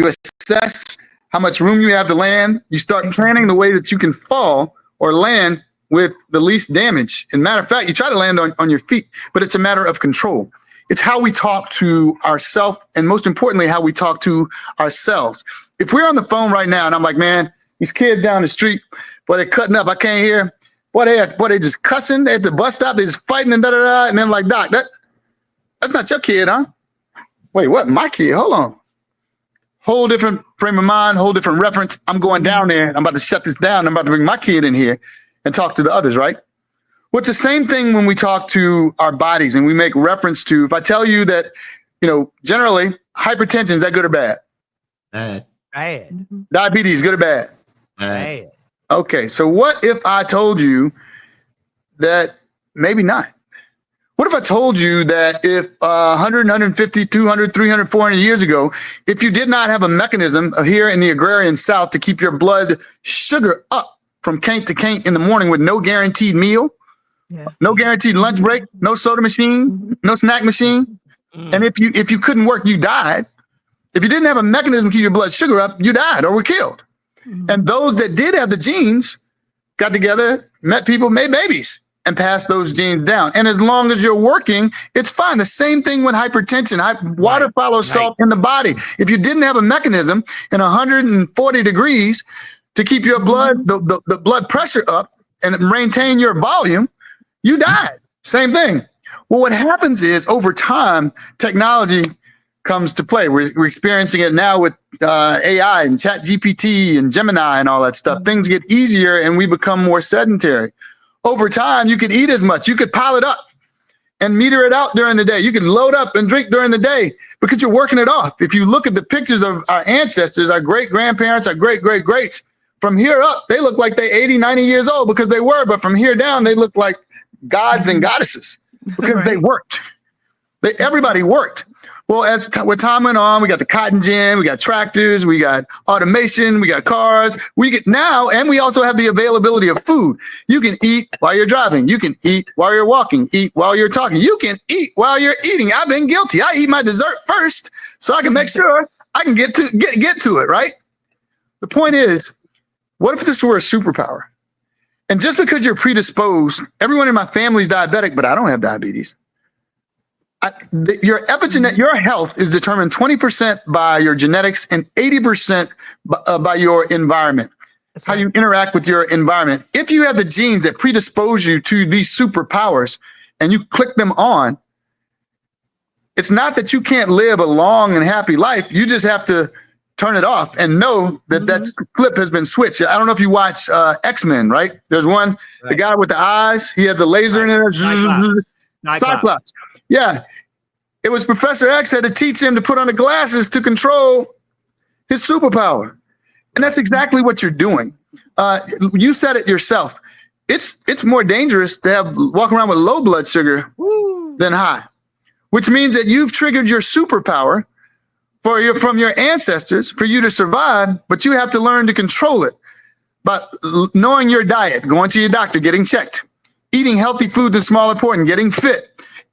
you assess how much room you have to land. You start planning the way that you can fall or land with the least damage. And matter of fact, you try to land on your feet, but it's a matter of control. It's how we talk to ourselves, and most importantly, how we talk to ourselves. If we're on the phone right now and I'm like, man, these kids down the street, boy, they're cutting up. I can't hear. Boy, they just cussing. They're at the bus stop. They're just fighting and da-da-da. And then like, Doc, that's not your kid, huh? Wait, what? My kid? Hold on. Whole different frame of mind, whole different reference. I'm going down there. I'm about to shut this down. I'm about to bring my kid in here and talk to the others, right? Well, it's the same thing when we talk to our bodies and we make reference to, if I tell you that, generally hypertension, is that good or bad? Bad. Bad. Diabetes, good or bad? Bad. Okay, so what if I told you that maybe not? What if I told you that if 100, 150, 200, 300, 400 years ago, if you did not have a mechanism here in the agrarian South to keep your blood sugar up from can't to can't in the morning with no guaranteed meal, no guaranteed lunch break, no soda machine, no snack machine, and if you couldn't work, you died. If you didn't have a mechanism to keep your blood sugar up, you died or were killed. And those that did have the genes got together, met people, made babies, and passed those genes down. And as long as you're working, it's fine. The same thing with hypertension. Water follows salt in the body. If you didn't have a mechanism in 140 degrees to keep your blood, the blood pressure up and maintain your volume, you died. Same thing. Well, what happens is over time, technology comes to play. We're experiencing it now with AI and ChatGPT and Gemini and all that stuff. Things get easier and we become more sedentary. Over time, you could eat as much. You could pile it up and meter it out during the day. You could load up and drink during the day because you're working it off. If you look at the pictures of our ancestors, our great-grandparents, our great-great-greats, from here up, they look like they 80, 90 years old because they were, but from here down, they look like gods and goddesses because they Right. worked. Everybody worked. Well, as with time went on, we got the cotton gin, we got tractors, we got automation, we got cars. We get now, and we also have the availability of food. You can eat while you're driving. You can eat while you're walking. Eat while you're talking. You can eat while you're eating. I've been guilty. I eat my dessert first so I can make sure I can get to it. Right. The point is, what if this were a superpower? And just because you're predisposed, everyone in my family's diabetic, but I don't have diabetes. Your epigenetic, your health is determined 20% by your genetics and 80% by your environment. That's How right. you interact with your environment. If you have the genes that predispose you to these superpowers and you click them on, it's not that you can't live a long and happy life. You just have to turn it off and know that that flip has been switched. I don't know if you watch X-Men, right? There's one, the Right. guy with the eyes, he had the laser in it. Cyclops. Yeah. It was Professor X had to teach him to put on the glasses to control his superpower. And that's exactly what you're doing. You said it yourself. It's more dangerous to walk around with low blood sugar than high, which means that you've triggered your superpower from your ancestors for you to survive, but you have to learn to control it by knowing your diet, going to your doctor, getting checked, eating healthy foods in smaller portions, getting fit,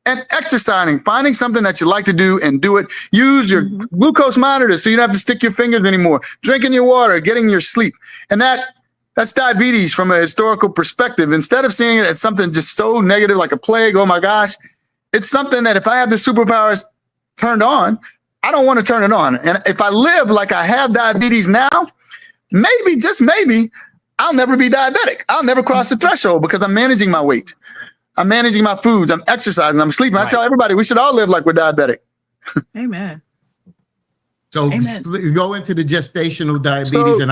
and exercising, finding something that you like to do and do it. Use your glucose monitor so you don't have to stick your fingers anymore. Drinking your water, getting your sleep. And that's diabetes from a historical perspective. Instead of seeing it as something just so negative like a plague, oh my gosh, it's something that if I have the superpowers turned on, I don't want to turn it on. And if I live like I have diabetes now, maybe, just maybe, I'll never be diabetic. I'll never cross the threshold because I'm managing my weight. I'm managing my foods. I'm exercising. I'm sleeping. I tell everybody we should all live like we're diabetic. Amen. So Amen. go into the gestational diabetes, So- and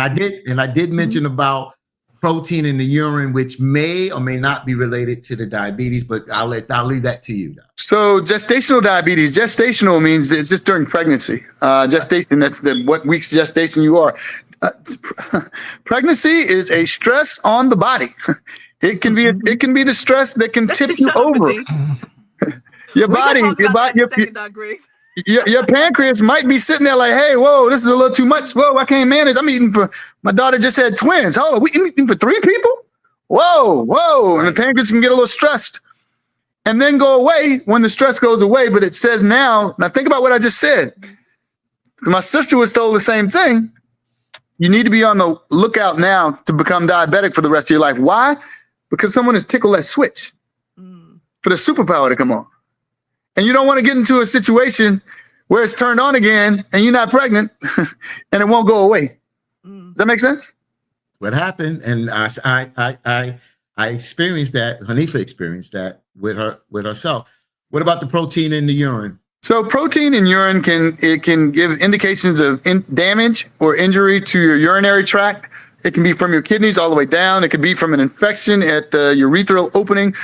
I did mention about protein in the urine, which may or may not be related to the diabetes, but I'll leave that to you. So gestational diabetes, gestational means it's just during pregnancy. Gestation, that's what week's gestation you are. Pregnancy is a stress on the body. It can be the stress that can tip you over. Your body, your pancreas might be sitting there like, hey, whoa, this is a little too much. Whoa, I can't manage. I'm eating for, my daughter just had twins. Hold on, we eating for 3 people? Whoa. And the pancreas can get a little stressed and then go away when the stress goes away. But it says now think about what I just said. My sister was told the same thing. You need to be on the lookout now to become diabetic for the rest of your life. Why? Because someone has tickled that switch for the superpower to come on. And you don't want to get into a situation where it's turned on again and you're not pregnant and it won't go away. Does that make sense? What happened? And I experienced that. Hanifa experienced that with herself. What about the protein in the urine? So protein in urine can give indications of damage or injury to your urinary tract. It can be from your kidneys all the way down. It could be from an infection at the urethral opening.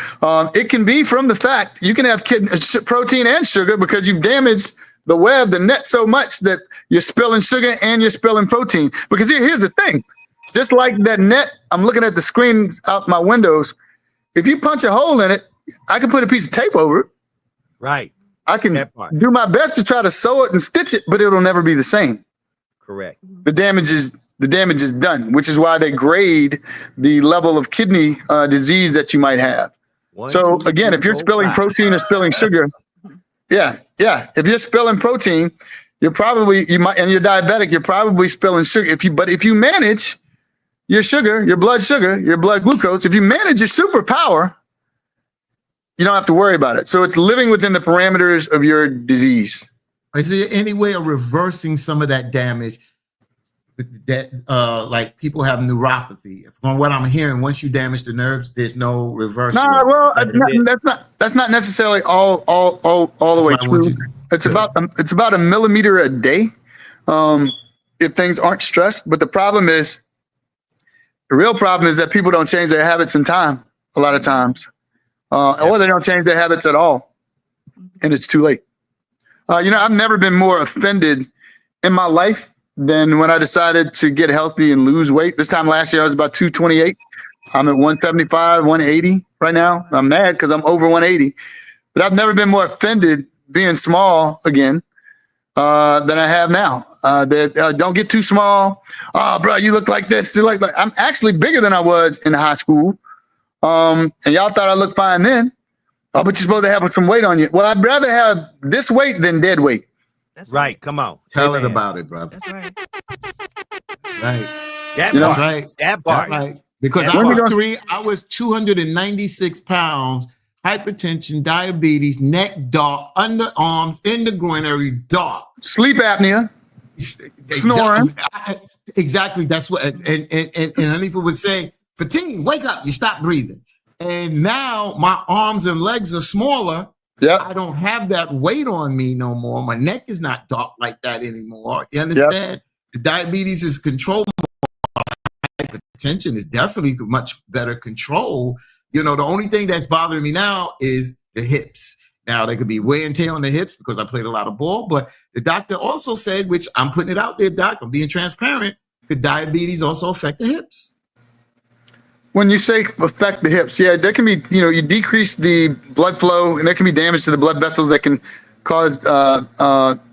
It can be from the fact you can have protein and sugar because you've damaged the web, the net so much that you're spilling sugar and you're spilling protein. Because here's the thing. Just like that net, I'm looking at the screens out my windows. If you punch a hole in it, I can put a piece of tape over it. Right. I can That part. do my best to try to sew it and stitch it, but it'll never be the same. Correct. The damage is done, which is why they grade the level of kidney disease that you might have. So again, if you're spilling protein or spilling sugar, if you're spilling protein, you might, and you're diabetic, you're probably spilling sugar. But if you manage your sugar, your blood glucose, if you manage your superpower, you don't have to worry about it. So it's living within the parameters of your disease. Is there any way of reversing some of that damage that like people have neuropathy? From what I'm hearing, once you damage the nerves, there's no reversal. No, well, that's not necessarily all the way true. It's about a millimeter a day if things aren't stressed. But the real problem is that people don't change their habits in time a lot of times. Or they don't change their habits at all, and it's too late. I've never been more offended in my life then when I decided to get healthy and lose weight, this time last year I was about 228. I'm at 175, 180 right now. I'm mad because I'm over 180, but I've never been more offended being small again than I have now. Don't get too small. Oh, bro, you look like this. You look like I'm actually bigger than I was in high school. And y'all thought I looked fine then. Oh, but you're supposed to have some weight on you. Well, I'd rather have this weight than dead weight. That's Right. Come on. Tell it Amen. about it, brother. That's right. Right. That You know, part. That's right. That part. That's right. Because That I was 296 pounds, hypertension, diabetes, neck dark, underarms, in the groinary dark. Sleep apnea. Snoring. Exactly. That's what and Hanifa was saying, Fatin, wake up, you stop breathing. And now my arms and legs are smaller. Yep. I don't have that weight on me no more. My neck is not dark like that anymore. You understand? The diabetes is controlled. Hypertension is definitely much better control. You know, the only thing that's bothering me now is the hips. Now, there could be wear and tear on the hips because I played a lot of ball, but the doctor also said, which I'm putting it out there, doc, I'm being transparent, could diabetes also affect the hips? When you say affect the hips, yeah, there can be, you decrease the blood flow and there can be damage to the blood vessels that can cause,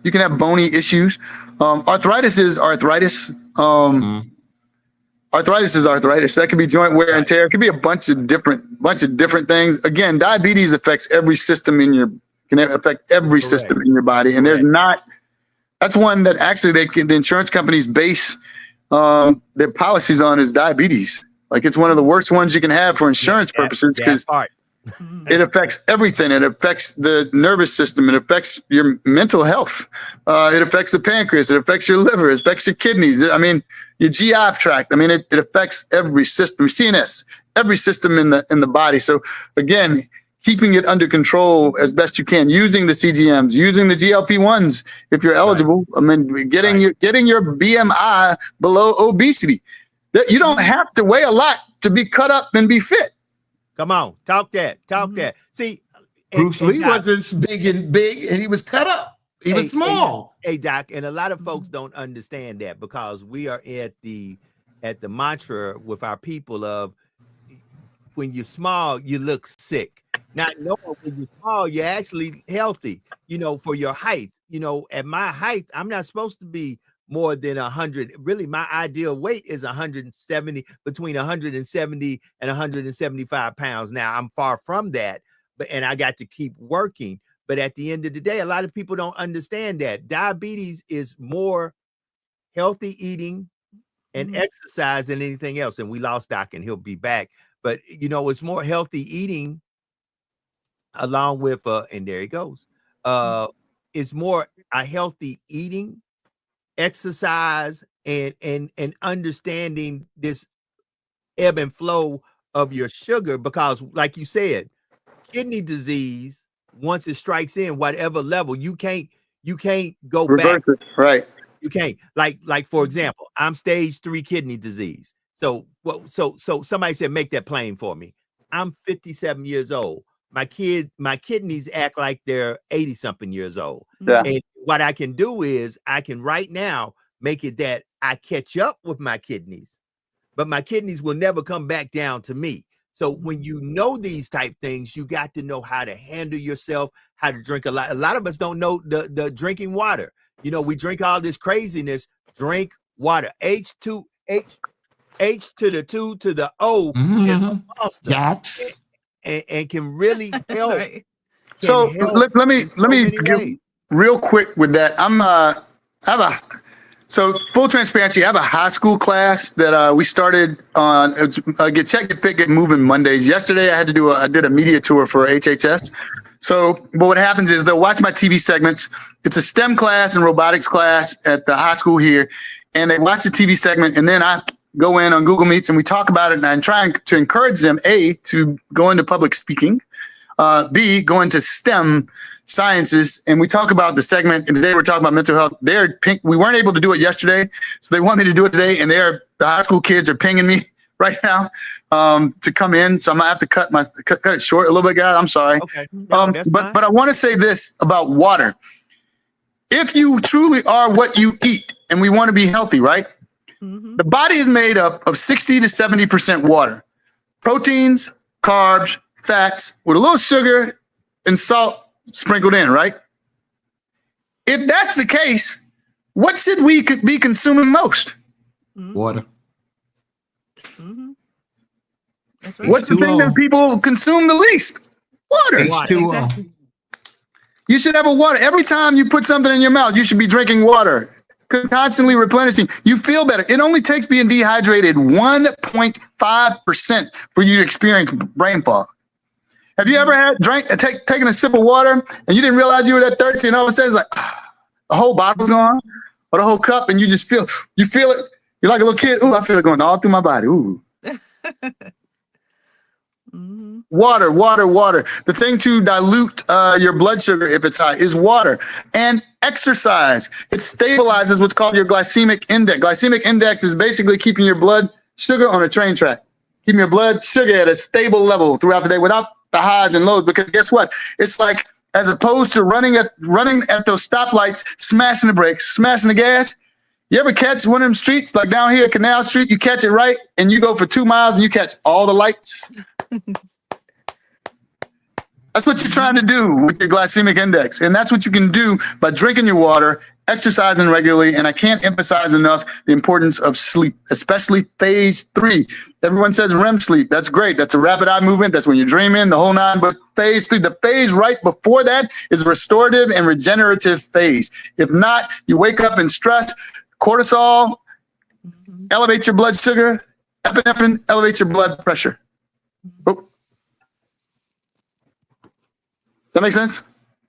you can have bony issues. Arthritis is arthritis. Arthritis is arthritis. That could be joint wear and tear. It could be a bunch of different things. Again, diabetes affects every system can affect every system in your body. And that's one that actually the insurance companies base their policies on is diabetes. Like it's one of the worst ones you can have for insurance purposes because it affects everything. It affects the nervous system. It affects your mental health. It affects the pancreas. It affects your liver. It affects your kidneys. I mean, your GI tract. I mean, it affects every system, CNS, every system in the body. So again, keeping it under control as best you can, using the CGMs, using the GLP-1s if you're eligible. I mean, getting your BMI below obesity. You don't have to weigh a lot to be cut up and be fit. Come on, talk that. See, Bruce Lee wasn't big, and he was cut up. He was small. Hey, Doc, and a lot of folks don't understand that because we are at the mantra with our people of when you're small, you look sick. Not knowing when you're small, you're actually healthy. For your height. At my height, I'm not supposed to be more than 100. Really, my ideal weight is 170, between 170 and 175 pounds. Now, I'm far from that, and I got to keep working. But at the end of the day, a lot of people don't understand that diabetes is more healthy eating and exercise than anything else. And we lost Doc, and he'll be back. But, it's more healthy eating along with, and there he goes. It's more a healthy eating, exercise, and understanding this ebb and flow of your sugar, because like you said, kidney disease, once it strikes in, whatever level, you can't go back. Right. You can't. Like for example, I'm stage 3 kidney disease. So somebody said, make that plain for me. I'm 57 years old. My kidneys act like they're 80 something years old. Yeah. And what I can do is I can right now make it that I catch up with my kidneys, but my kidneys will never come back down to me. So when you know these type things, you got to know how to handle yourself, how to drink a lot. A lot of us don't know the drinking water. We drink all this craziness. Drink water. H to the 2 to the O is a monster. Yes. And can really help. Right. So let me give real quick with that. So full transparency, I have a high school class that we started on Get Check, Get Fit, Get Moving Mondays. Yesterday I did a media tour for HHS. But what happens is they'll watch my TV segments. It's a STEM class and robotics class at the high school here. And they watch the TV segment, and then I go in on Google Meets and we talk about it, and I'm trying to encourage them, A, to go into public speaking, B, go into STEM sciences, and we talk about the segment. And today we're talking about mental health. We weren't able to do it yesterday, so they want me to do it today. And the high school kids are pinging me right now to come in. So I'm gonna have to cut it short a little bit, guys. I'm sorry. Okay. That's fine. But I want to say this about water. If you truly are what you eat, and we want to be healthy, right? Mhm. The body is made up of 60 to 70% water, proteins, carbs, fats, with a little sugar and salt sprinkled in, right? If that's the case, what should we be consuming most? Water. Mhm. That's right. What's the thing that people consume the least? Water. H2O. Exactly. You should have a water. Every time you put something in your mouth, you should be drinking water, constantly replenishing. You feel better. It only takes being dehydrated 1.5% for you to experience brain fog. Have you ever had taken a sip of water and you didn't realize you were that thirsty, and all of a sudden it's like the whole bottle's gone or the whole cup, and you feel it. You're like a little kid. Ooh, I feel it going all through my body. Ooh. Mhm. Water, water, water. The thing to dilute your blood sugar if it's high is water. And exercise. It stabilizes what's called your glycemic index. Glycemic index is basically keeping your blood sugar on a train track, keeping your blood sugar at a stable level throughout the day without the highs and lows. Because guess what? It's like, as opposed to running at those stoplights, smashing the brakes, smashing the gas. You ever catch one of them streets like down here, Canal Street? You catch it right, and you go for 2 miles, and you catch all the lights. That's what you're trying to do with your glycemic index. And that's what you can do by drinking your water, exercising regularly. And I can't emphasize enough the importance of sleep, especially phase 3. Everyone says REM sleep. That's great. That's a rapid eye movement. That's when you're dreaming, the whole 9. But phase 3, the phase right before that is restorative and regenerative phase. If not, you wake up in stress. Cortisol elevates your blood sugar. Epinephrine elevates your blood pressure. Oh. Does that make sense?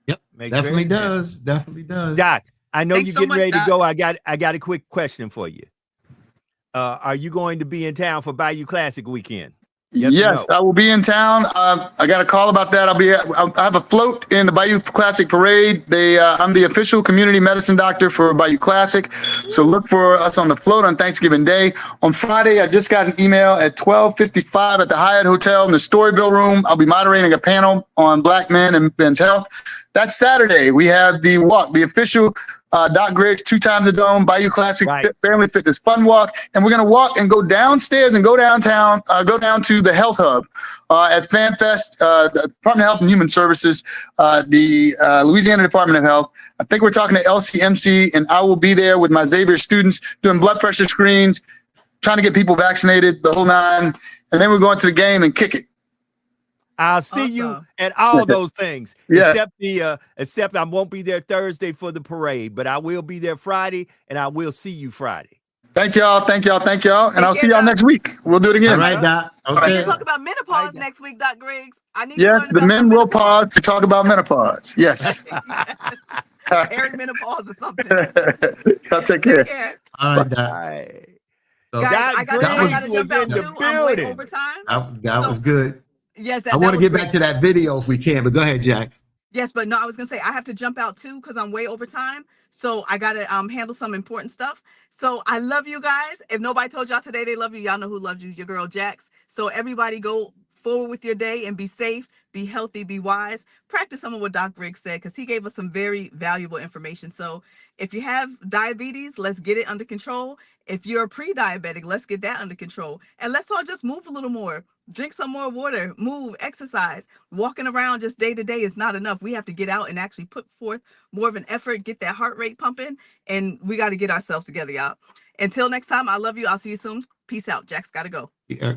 Yep. Makes Definitely great sense. does. Definitely does. Doc, I know Thanks you're so getting much, ready to Doc. go. I got a quick question for you. Are you going to be in town for Bayou Classic weekend? Yes or Yes, no? I will be in town. I got a call about that. I have a float in the Bayou Classic Parade. I'm the official community medicine doctor for Bayou Classic. So look for us on the float on Thanksgiving Day. On Friday, I just got an email at 12:55 at the Hyatt Hotel in the Storyville room. I'll be moderating a panel on Black men and men's health. That Saturday, we have the walk, the official Doc Griggs 2 times a dome Bayou Classic Right. Family Fitness Fun Walk, and we're going to walk and go downstairs and go downtown, go down to the Health Hub at FanFest, the Department of Health and Human Services, the Louisiana Department of Health. I think we're talking to LCMC, and I will be there with my Xavier students doing blood pressure screens, trying to get people vaccinated, the whole 9, and then we're going to the game and kick it. I'll see you Awesome. at all those things. Yes. Except I won't be there Thursday for the parade, but I will be there Friday, and I will see you Friday. Thank y'all. And I'll Take see care, y'all Doc. next week. We'll do it again. All right, Doc. We Okay. can talk about menopause Right. next week, Doc Griggs. I need to Yes, learn the about men some will menopause. pause to talk about menopause. Yes. Eric menopause or something. Y'all take Take care. care. All right, Doc. All right. So Guys, Doc I got Griggs to was jump out in the too. I'm way building. over time. that was good. Yes, I want to get back to that video if we can, but go ahead, Jax. Yes, but no, I was gonna say I have to jump out too because I'm way over time. So I gotta handle some important stuff. So I love you guys. If nobody told y'all today they love you, y'all know who loved you, your girl Jax. So everybody go forward with your day and be safe, be healthy, be wise. Practice some of what Doc Griggs said because he gave us some very valuable information. So if you have diabetes, let's get it under control. If you're pre-diabetic, let's get that under control. And let's all just move a little more. Drink some more water, move, exercise. Walking around just day to day is not enough. We have to get out and actually put forth more of an effort, get that heart rate pumping, and we got to get ourselves together, y'all. Until next time, I love you. I'll see you soon. Peace out. Jax gotta go.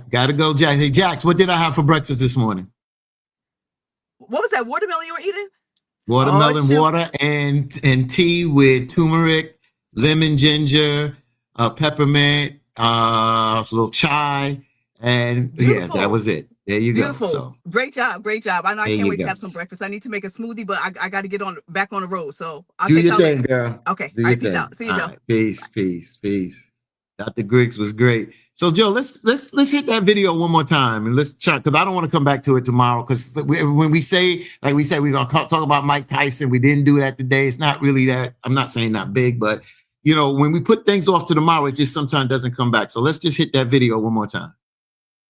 Gotta go, Jax. Hey, Jax, what did I have for breakfast this morning? What was that watermelon you were eating? Watermelon shoot. water and tea with turmeric, lemon, ginger, peppermint, a little chai, and Beautiful. yeah, that was it. There you Beautiful. go. So Great job. Great job. I know I There can't you wait to go. have some breakfast. I need to make a smoothie, but I got to get back on the road. So I'll do catch your y'all thing, later. girl. Okay. Do All your right. Peace thing. out. See you, All Joe. right. Peace. Dr. Griggs was great. So Joe, let's hit that video one more time and let's check because I don't want to come back to it tomorrow because when we say like we said we're gonna talk about Mike Tyson, we didn't do that today. It's not really that. I'm not saying not big, but you know when we put things off to tomorrow, it just sometimes doesn't come back. So let's just hit that video one more time.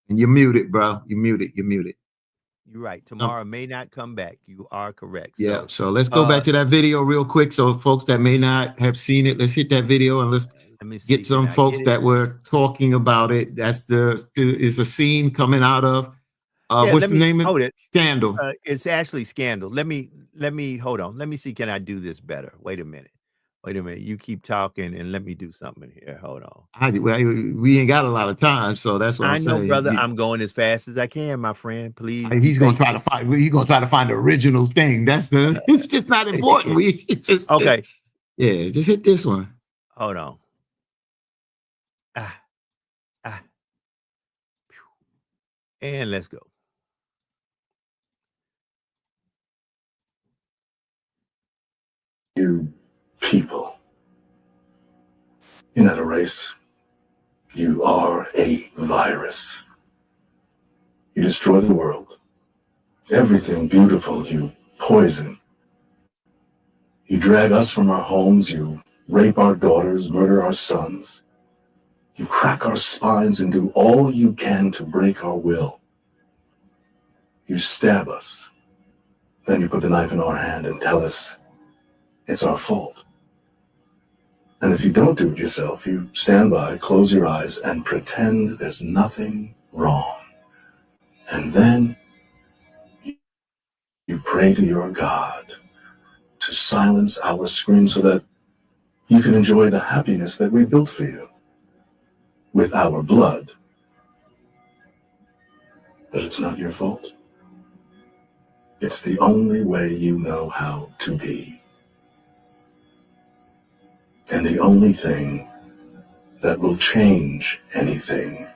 And you're muted, bro. You're muted. You're right. Tomorrow may not come back. You are correct. Yeah. So let's go back to that video real quick. So folks that may not have seen it, let's hit that video and let's let me see. get some folks that were talking about it. That's is a scene coming out of what's the name of it? Scandal. It's actually Scandal. Let me hold on. Let me see. Can I do this better? Wait a minute. You keep talking and let me do something here. Hold on. We ain't got a lot of time, so that's what I'm saying. I know, brother. I'm going as fast as I can, my friend. Please. He's gonna try to find. He's gonna try to find the original thing. It's just not important. Okay. Yeah, just hit this one. Hold on. And let's go. You people. You're not a race. You are a virus. You destroy the world. Everything beautiful you poison. You drag us from our homes. You rape our daughters, murder our sons. You crack our spines and do all you can to break our will. You stab us. Then you put the knife in our hand and tell us it's our fault. And if you don't do it yourself, you stand by, close your eyes, and pretend there's nothing wrong. And then you pray to your God to silence our screams so that you can enjoy the happiness that we built for you with our blood. But it's not your fault. It's the only way you know how to be. And the only thing that will change anything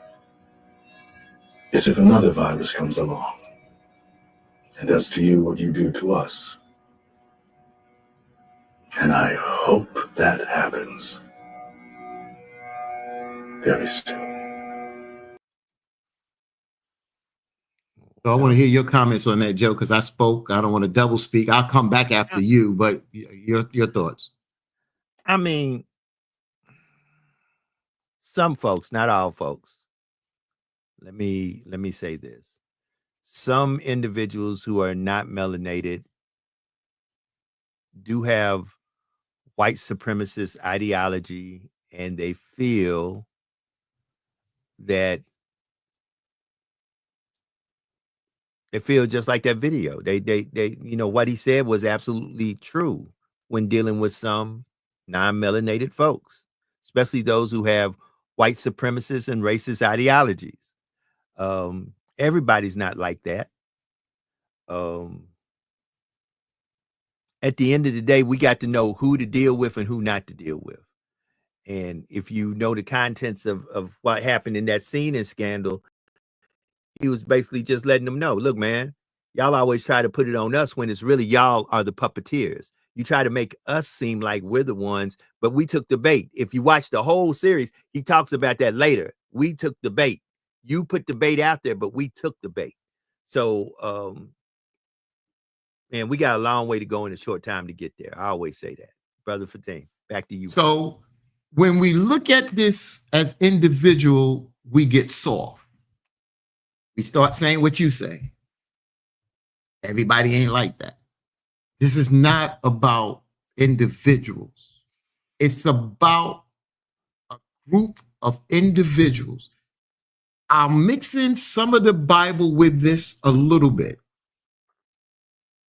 is if another virus comes along and does to you what you do to us. And I hope that happens very soon. So I want to hear your comments on that, Joe, because I spoke. I don't want to double speak. I'll come back after you, but your thoughts. I mean, some folks, not all folks. Let me say this. Some individuals who are not melanated do have white supremacist ideology, and they feel that just like that video. They what he said was absolutely true when dealing with some non-melanated folks, especially those who have white supremacist and racist ideologies. Everybody's not like that. At the end of the day, we got to know who to deal with and who not to deal with. And if you know the contents of what happened in that scene in Scandal, he was basically just letting them know, look, man, y'all always try to put it on us when it's really y'all are the puppeteers. You try to make us seem like we're the ones, but we took the bait. If you watch the whole series, he talks about that later. We took the bait. You put the bait out there, but we took the bait. So, man, we got a long way to go in a short time to get there. I always say that. Brother Fatim, back to you. So when we look at this as individual, we get soft. We start saying what you say. Everybody ain't like that. This is not about individuals. It's about a group of individuals. I'm mixing some of the Bible with this a little bit.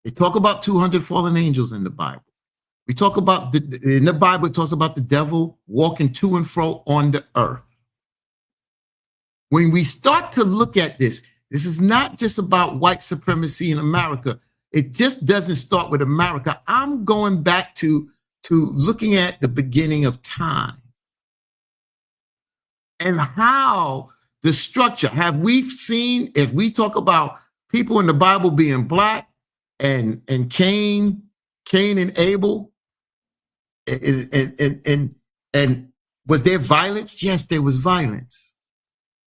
They talk about 200 fallen angels in the Bible. We talk about, in the Bible, it talks about the devil walking to and fro on the earth. When we start to look at this, this is not just about white supremacy in America. It just doesn't start with America. I'm going back to looking at the beginning of time and how the structure. Have we seen, if we talk about people in the Bible being black and Cain and Abel, and was there violence? Yes, there was violence.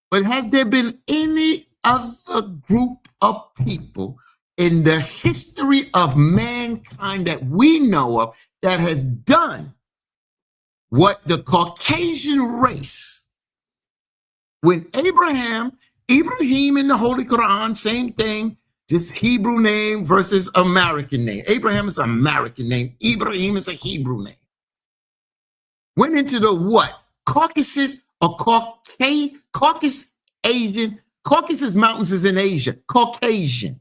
But has there been any other group of people in the history of mankind that we know of that has done what the Caucasian race, when Ibrahim in the Holy Quran, same thing, Just Hebrew name versus American name. Abraham is an American name. Ibrahim is a Hebrew name. Went into the what? Caucasus or Caucasus Asian. Caucasus Mountains is in Asia. Caucasian.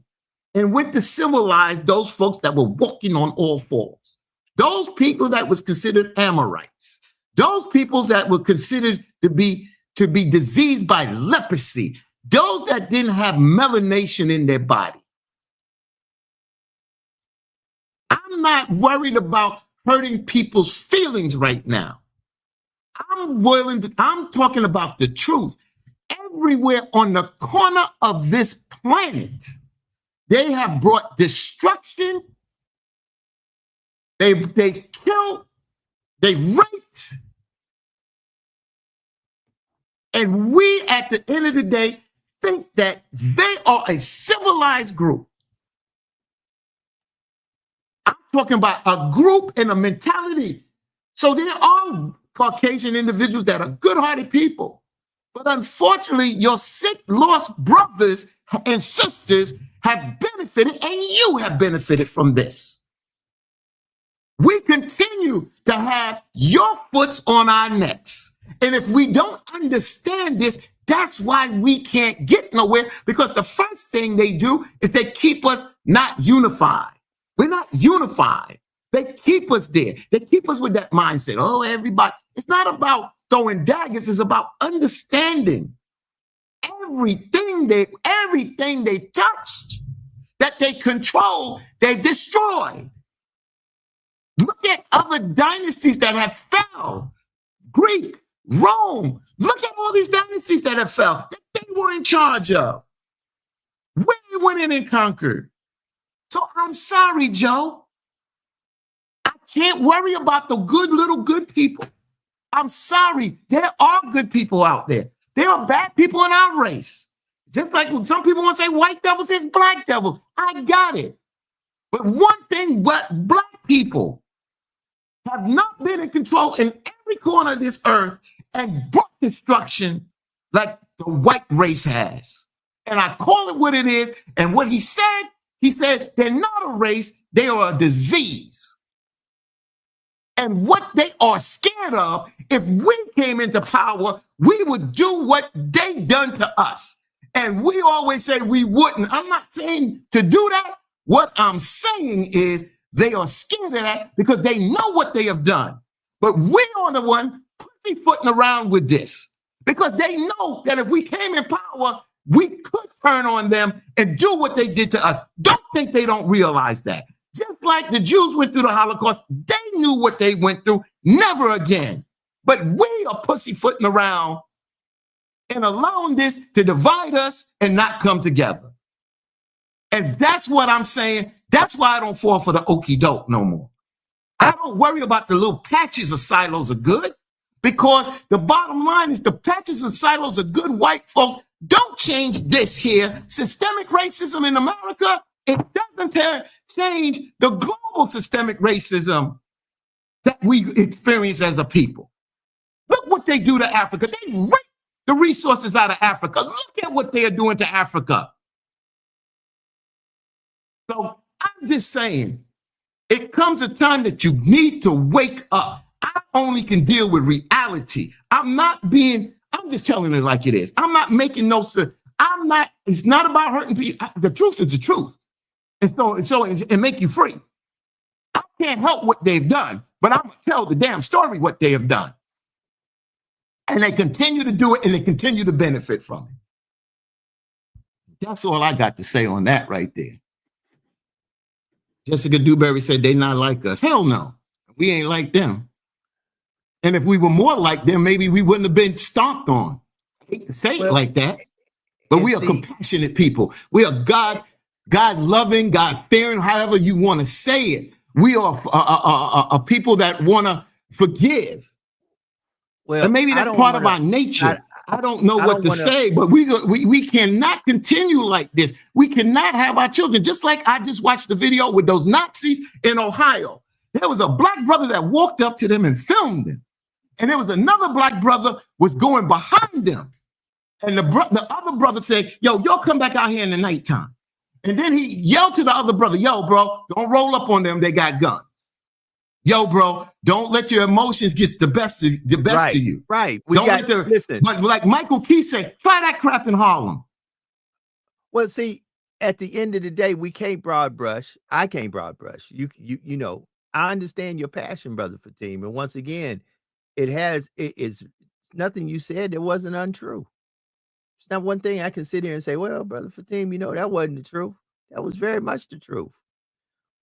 And went to civilize those folks that were walking on all fours. Those people that was considered Amorites. Those people that were considered to be diseased by leprosy. Those that didn't have melanation in their body. I'm not worried about hurting people's feelings right now. I'm talking about the truth. Everywhere on the corner of this planet, they have brought destruction. They've killed, they've raped. And we, at the end of the day, think that they are a civilized group. I'm talking about a group and a mentality. So there are Caucasian individuals that are good-hearted people. But unfortunately, your sick, lost brothers and sisters have benefited, and you have benefited from this. We continue to have your foots on our necks. And if we don't understand this, that's why we can't get nowhere, because the first thing they do is they keep us not unified. We're not unified. They keep us there. They keep us with that mindset. Oh, everybody. It's not about throwing daggers. It's about understanding everything they touched, that they control, they destroy. Look at other dynasties that have fell. Greek, Rome. Look at all these dynasties that have fell that they were in charge of. When they went in and conquered. So I'm sorry, Joe. I can't worry about the good people. I'm sorry. There are good people out there. There are bad people in our race. Just like some people want to say white devils, there's black devils. I got it. But one thing, but black people have not been in control in every corner of this earth and brought destruction like the white race has. And I call it what it is. And what he said they're not a race, they are a disease. And what they are scared of, if we came into power, we would do what they done to us. And we always say we wouldn't. I'm not saying to do that. What I'm saying is they are scared of that because they know what they have done. But we are the one pussyfooting around with this because they know that if we came in power, we could turn on them and do what they did to us. Don't think they don't realize that. Just like the Jews went through the Holocaust, they knew what they went through. Never again. But we are pussyfooting around and allowing this to divide us and not come together. And that's what I'm saying. That's why I don't fall for the okie doke no more. I don't worry about the little patches of silos are good, because the bottom line is the patches of silos are good. White folks, don't change this here. Systemic racism in America, it doesn't change the global systemic racism that we experience as a people. Look what they do to Africa. They rape the resources out of Africa. Look at what they are doing to Africa. So I'm just saying, it comes a time that you need to wake up. I only can deal with reality. I'm just telling it like it is. I'm not making no sense. It's not about hurting people. The truth is the truth. And make you free. I can't help what they've done, but I'm going to tell the damn story what they have done. And they continue to do it, and they continue to benefit from it. That's all I got to say on that right there. Jessica Dewberry said they not like us. Hell no. We ain't like them. And if we were more like them, maybe we wouldn't have been stomped on. I hate to say it like that, but we are compassionate people. We are God-loving, God-fearing, however you want to say it. We are a people that want to forgive. Well, and maybe that's part of our nature. I don't know what to say, but we cannot continue like this. We cannot have our children, just like I just watched the video with those Nazis in Ohio. There was a black brother that walked up to them and filmed them. And there was another black brother was going behind them. And the other brother said, yo, y'all come back out here in the nighttime. And then he yelled to the other brother, yo, bro, don't roll up on them. They got guns. Yo, bro, don't let your emotions get the best of you. Right. Listen. But like Michael Key said, try that crap in Harlem. Well, see, at the end of the day, we can't broad brush. I can't broad brush. You know, I understand your passion, Brother Fatim. And once again, it is nothing you said that wasn't untrue. It's not one thing I can sit here and say, well, Brother Fatim, you know, that wasn't the truth. That was very much the truth.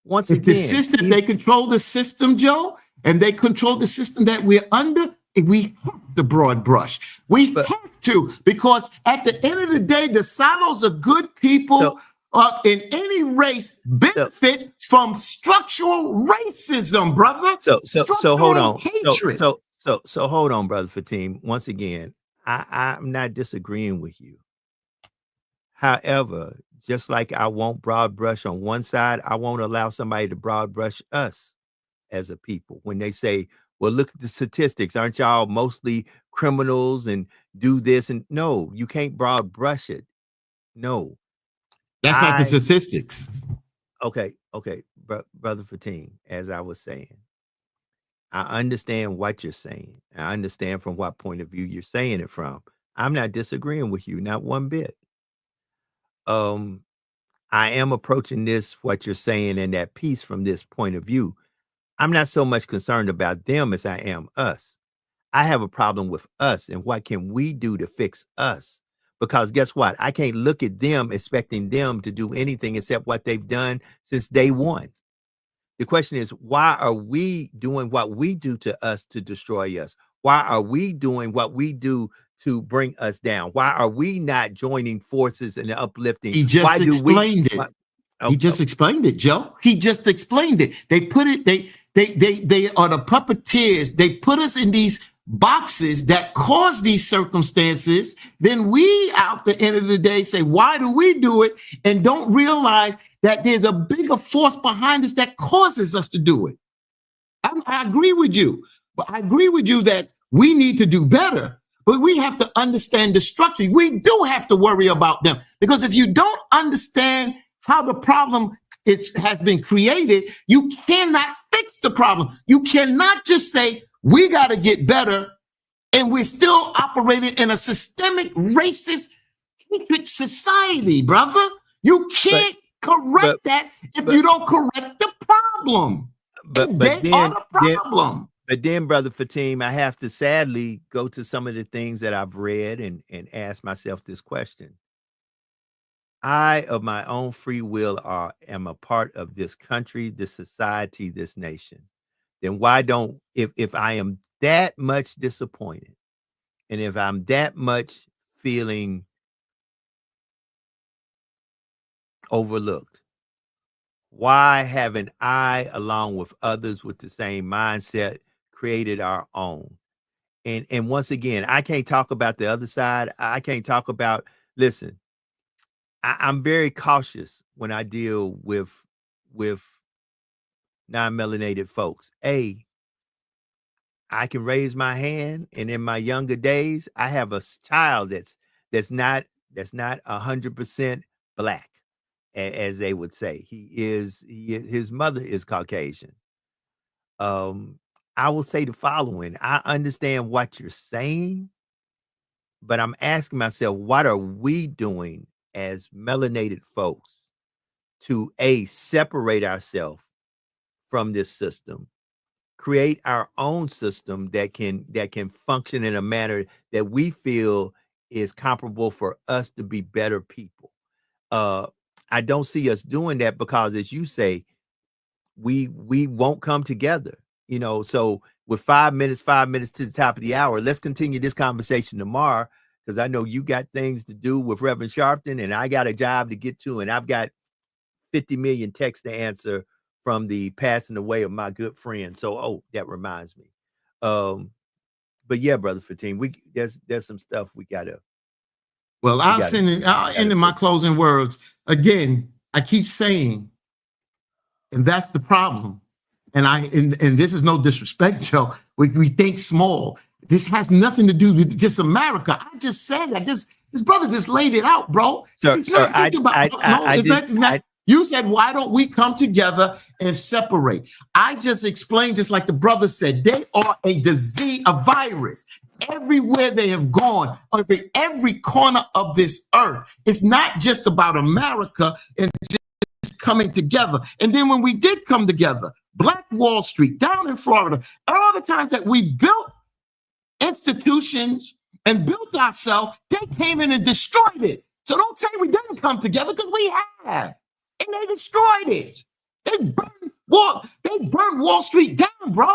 Once again, the system, they control the system, Joe, and they control the system that we're under. We have to broad brush. We have to, because at the end of the day, the silos of good people in any race benefit from structural racism, brother. So hold on. Hatred. So hold on, Brother Fatim. Once again, I'm not disagreeing with you. However, just like I won't broad brush on one side, I won't allow somebody to broad brush us as a people. When they say, well, look at the statistics. Aren't y'all mostly criminals and do this? And no, you can't broad brush it. No. That's not the statistics. Okay. Brother Fatim, as I was saying, I understand what you're saying. I understand from what point of view you're saying it from. I'm not disagreeing with you, not one bit. I am approaching what you're saying in that piece from this point of view. I'm not so much concerned about them as I am us. I have a problem with us and what can we do to fix us? Because guess what? I can't look at them expecting them to do anything except what they've done since day one. The question is, why are we doing what we do to us to destroy us? Why are we doing what we do to bring us down? Why are we not joining forces and uplifting? He just explained it. He just explained it, Joe. He just explained it. They put it, they are the puppeteers. They put us in these boxes that cause these circumstances. Then we, at the end of the day, say, why do we do it? And don't realize that there's a bigger force behind us that causes us to do it. I agree with you, but I agree with you that we need to do better, but we have to understand the structure. We do have to worry about them, because if you don't understand how the problem has been created, you cannot fix the problem. You cannot just say, we got to get better, and we're still operating in a systemic racist hatred society, brother. You can't correct that if you don't correct the problem. But then, Brother Fatim, I have to sadly go to some of the things that I've read and ask myself this question. I, of my own free will, am a part of this country, this society, this nation. Then why don't, if I am that much disappointed, and if I'm that much feeling overlooked, why haven't I, along with others with the same mindset, created our own? And once again, I can't talk about the other side. I can't talk about, listen, I'm very cautious when I deal with non-melanated folks. I can raise my hand, and in my younger days, I have a child that's not 100% black, as they would say. His mother is Caucasian. I will say the following: I understand what you're saying, but I'm asking myself, what are we doing as melanated folks to separate ourselves from this system, create our own system that can function in a manner that we feel is comparable for us to be better people? I don't see us doing that because, as you say, we won't come together. So with 5 minutes to the top of the hour, let's continue this conversation tomorrow, because I know you got things to do with Reverend Sharpton, and I got a job to get to, and I've got 50 million texts to answer from the passing away of my good friend. So, that reminds me. But yeah, Brother Fatim, there's some stuff we gotta. Well, I'll end in my closing words. Again, I keep saying, and that's the problem. And this is no disrespect, Joe. We think small. This has nothing to do with just America. I just said, I just This brother just laid it out, bro. Sir, It's not just about, it's not. You said, why don't we come together and separate? I just explained, just like the brother said, they are a disease, a virus. Everywhere they have gone, every corner of this earth. It's not just about America and just coming together. And then when we did come together, Black Wall Street down in Florida, all the times that we built institutions and built ourselves, they came in and destroyed it. So don't say we didn't come together, because we have. And they destroyed it. They burned Wall Street down, bro.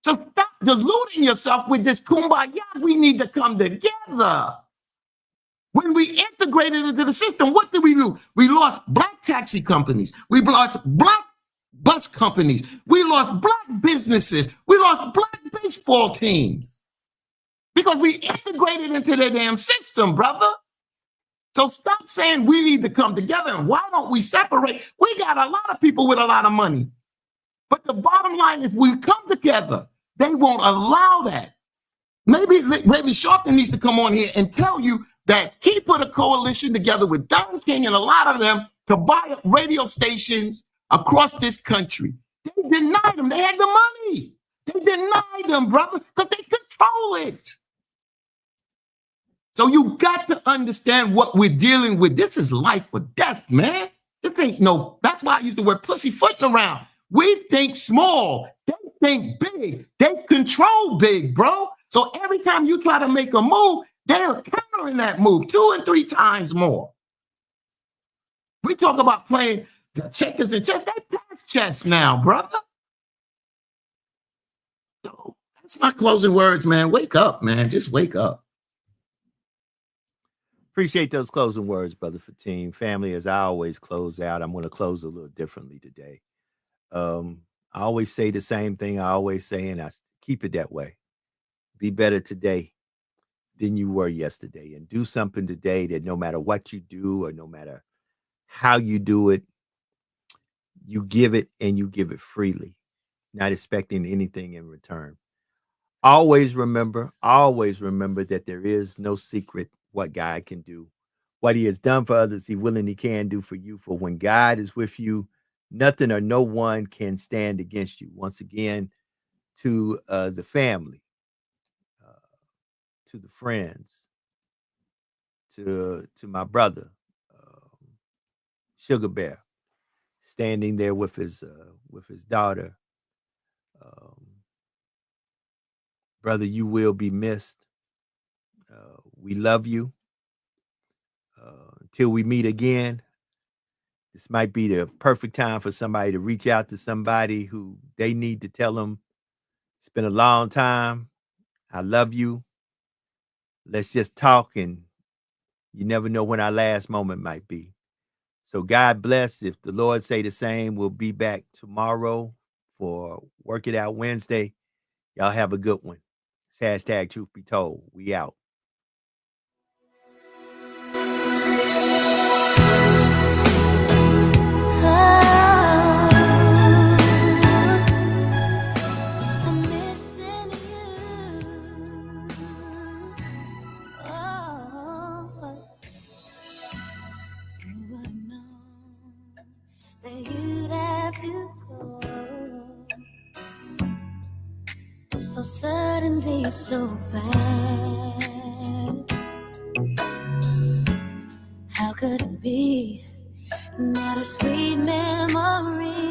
So stop deluding yourself with this kumbaya. We need to come together. When we integrated into the system, what did we lose? We lost Black taxi companies. We lost Black bus companies. We lost Black businesses. We lost Black baseball teams. Because we integrated into their damn system, brother. So stop saying we need to come together and why don't we separate? We got a lot of people with a lot of money. But the bottom line is we come together. They won't allow that. Maybe Sharpton needs to come on here and tell you that he put a coalition together with Don King and a lot of them to buy up radio stations across this country. They denied them. They had the money. They denied them, brother, because they control it. So you got to understand what we're dealing with. This is life or death, man. This ain't no, that's why I use the word pussyfooting around. We think small. They think big. They control big, bro. So every time you try to make a move, they're countering that move 2 and 3 times more. We talk about playing the checkers and chess. They pass chess now, brother. So that's my closing words, man. Wake up, man. Just wake up. Appreciate those closing words, Brother Fatim. Family, as I always close out, I'm going to close a little differently today. I always say the same thing I always say, and I keep it that way. Be better today than you were yesterday, and do something today that no matter what you do or no matter how you do it, you give it and you give it freely, not expecting anything in return. Always remember that there is no secret what God can do. What he has done for others, he will and he can do for you. For when God is with you, nothing or no one can stand against you. Once again, to the family, to the friends, to my brother, Sugar Bear, standing there with his daughter. Brother, you will be missed. We love you. Until we meet again, this might be the perfect time for somebody to reach out to somebody who they need to tell them, it's been a long time. I love you. Let's just talk, and you never know when our last moment might be. So God bless. If the Lord say the same, we'll be back tomorrow for Work It Out Wednesday. Y'all have a good one. It's # Truth Be Told. We out. So suddenly, so fast. How could it be that our sweet memories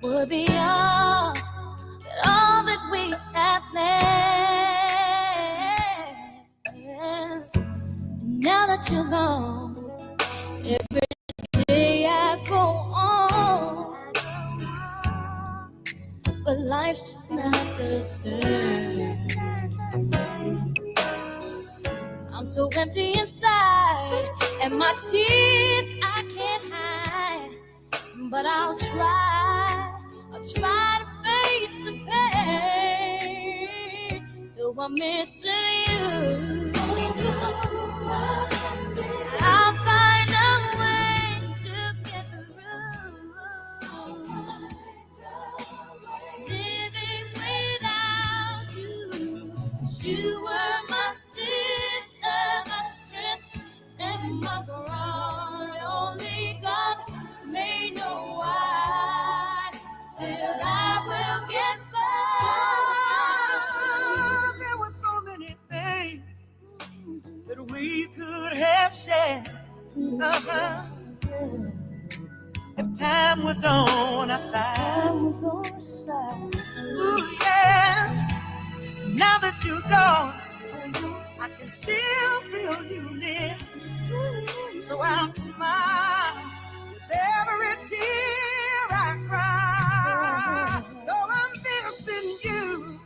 would be all that we have left? Now that you're gone, every day I go on, but life's just not the same. I'm so empty inside, and my tears I can't hide. But I'll try to face the pain, though I'm missing you. I'll find a way to get through. Living without you, 'cause you were my Uh-huh. If time was on our side. Ooh, yeah. Now that you're gone, I can still feel you near. So I'll smile with every tear I cry. Though I'm missing you,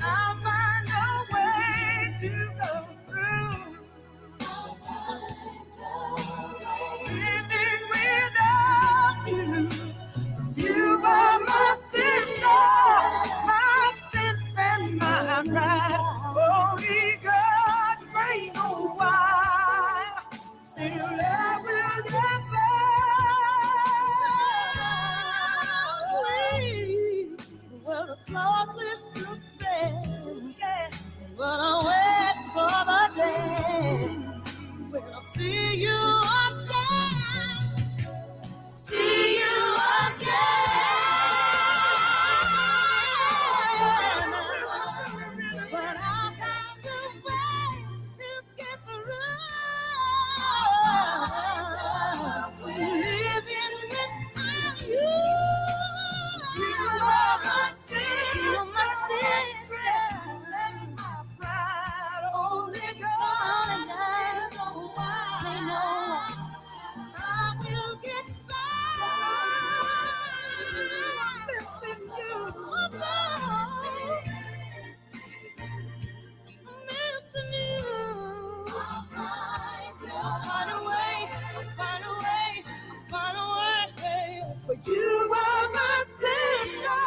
I'll find a way to go through. Living without you. You are my sister, my strength and my pride. Only God may know why. Still I will get by. Sweet, we're the closest to friends. Yeah. But I wait for the day when I'll see you again. See you again. But I found a way to get through. Living without you. You are my sister. You are my sister. And my pride. Only God knows why. I will get by. Missing you. Missing you. I'll find a way. Find a way. Find a way. But you are my sister.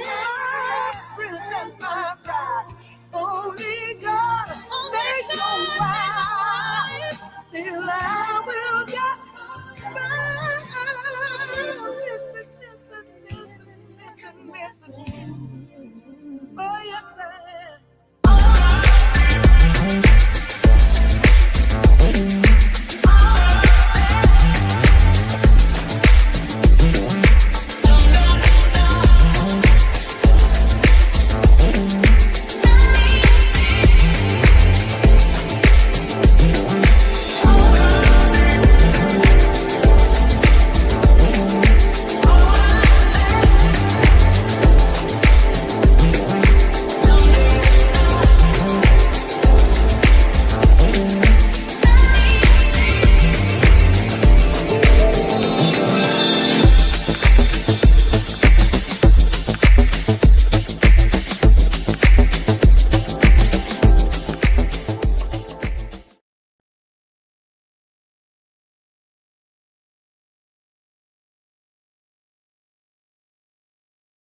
My strength and my pride. Only God may know why. Still I will get by. Missing you.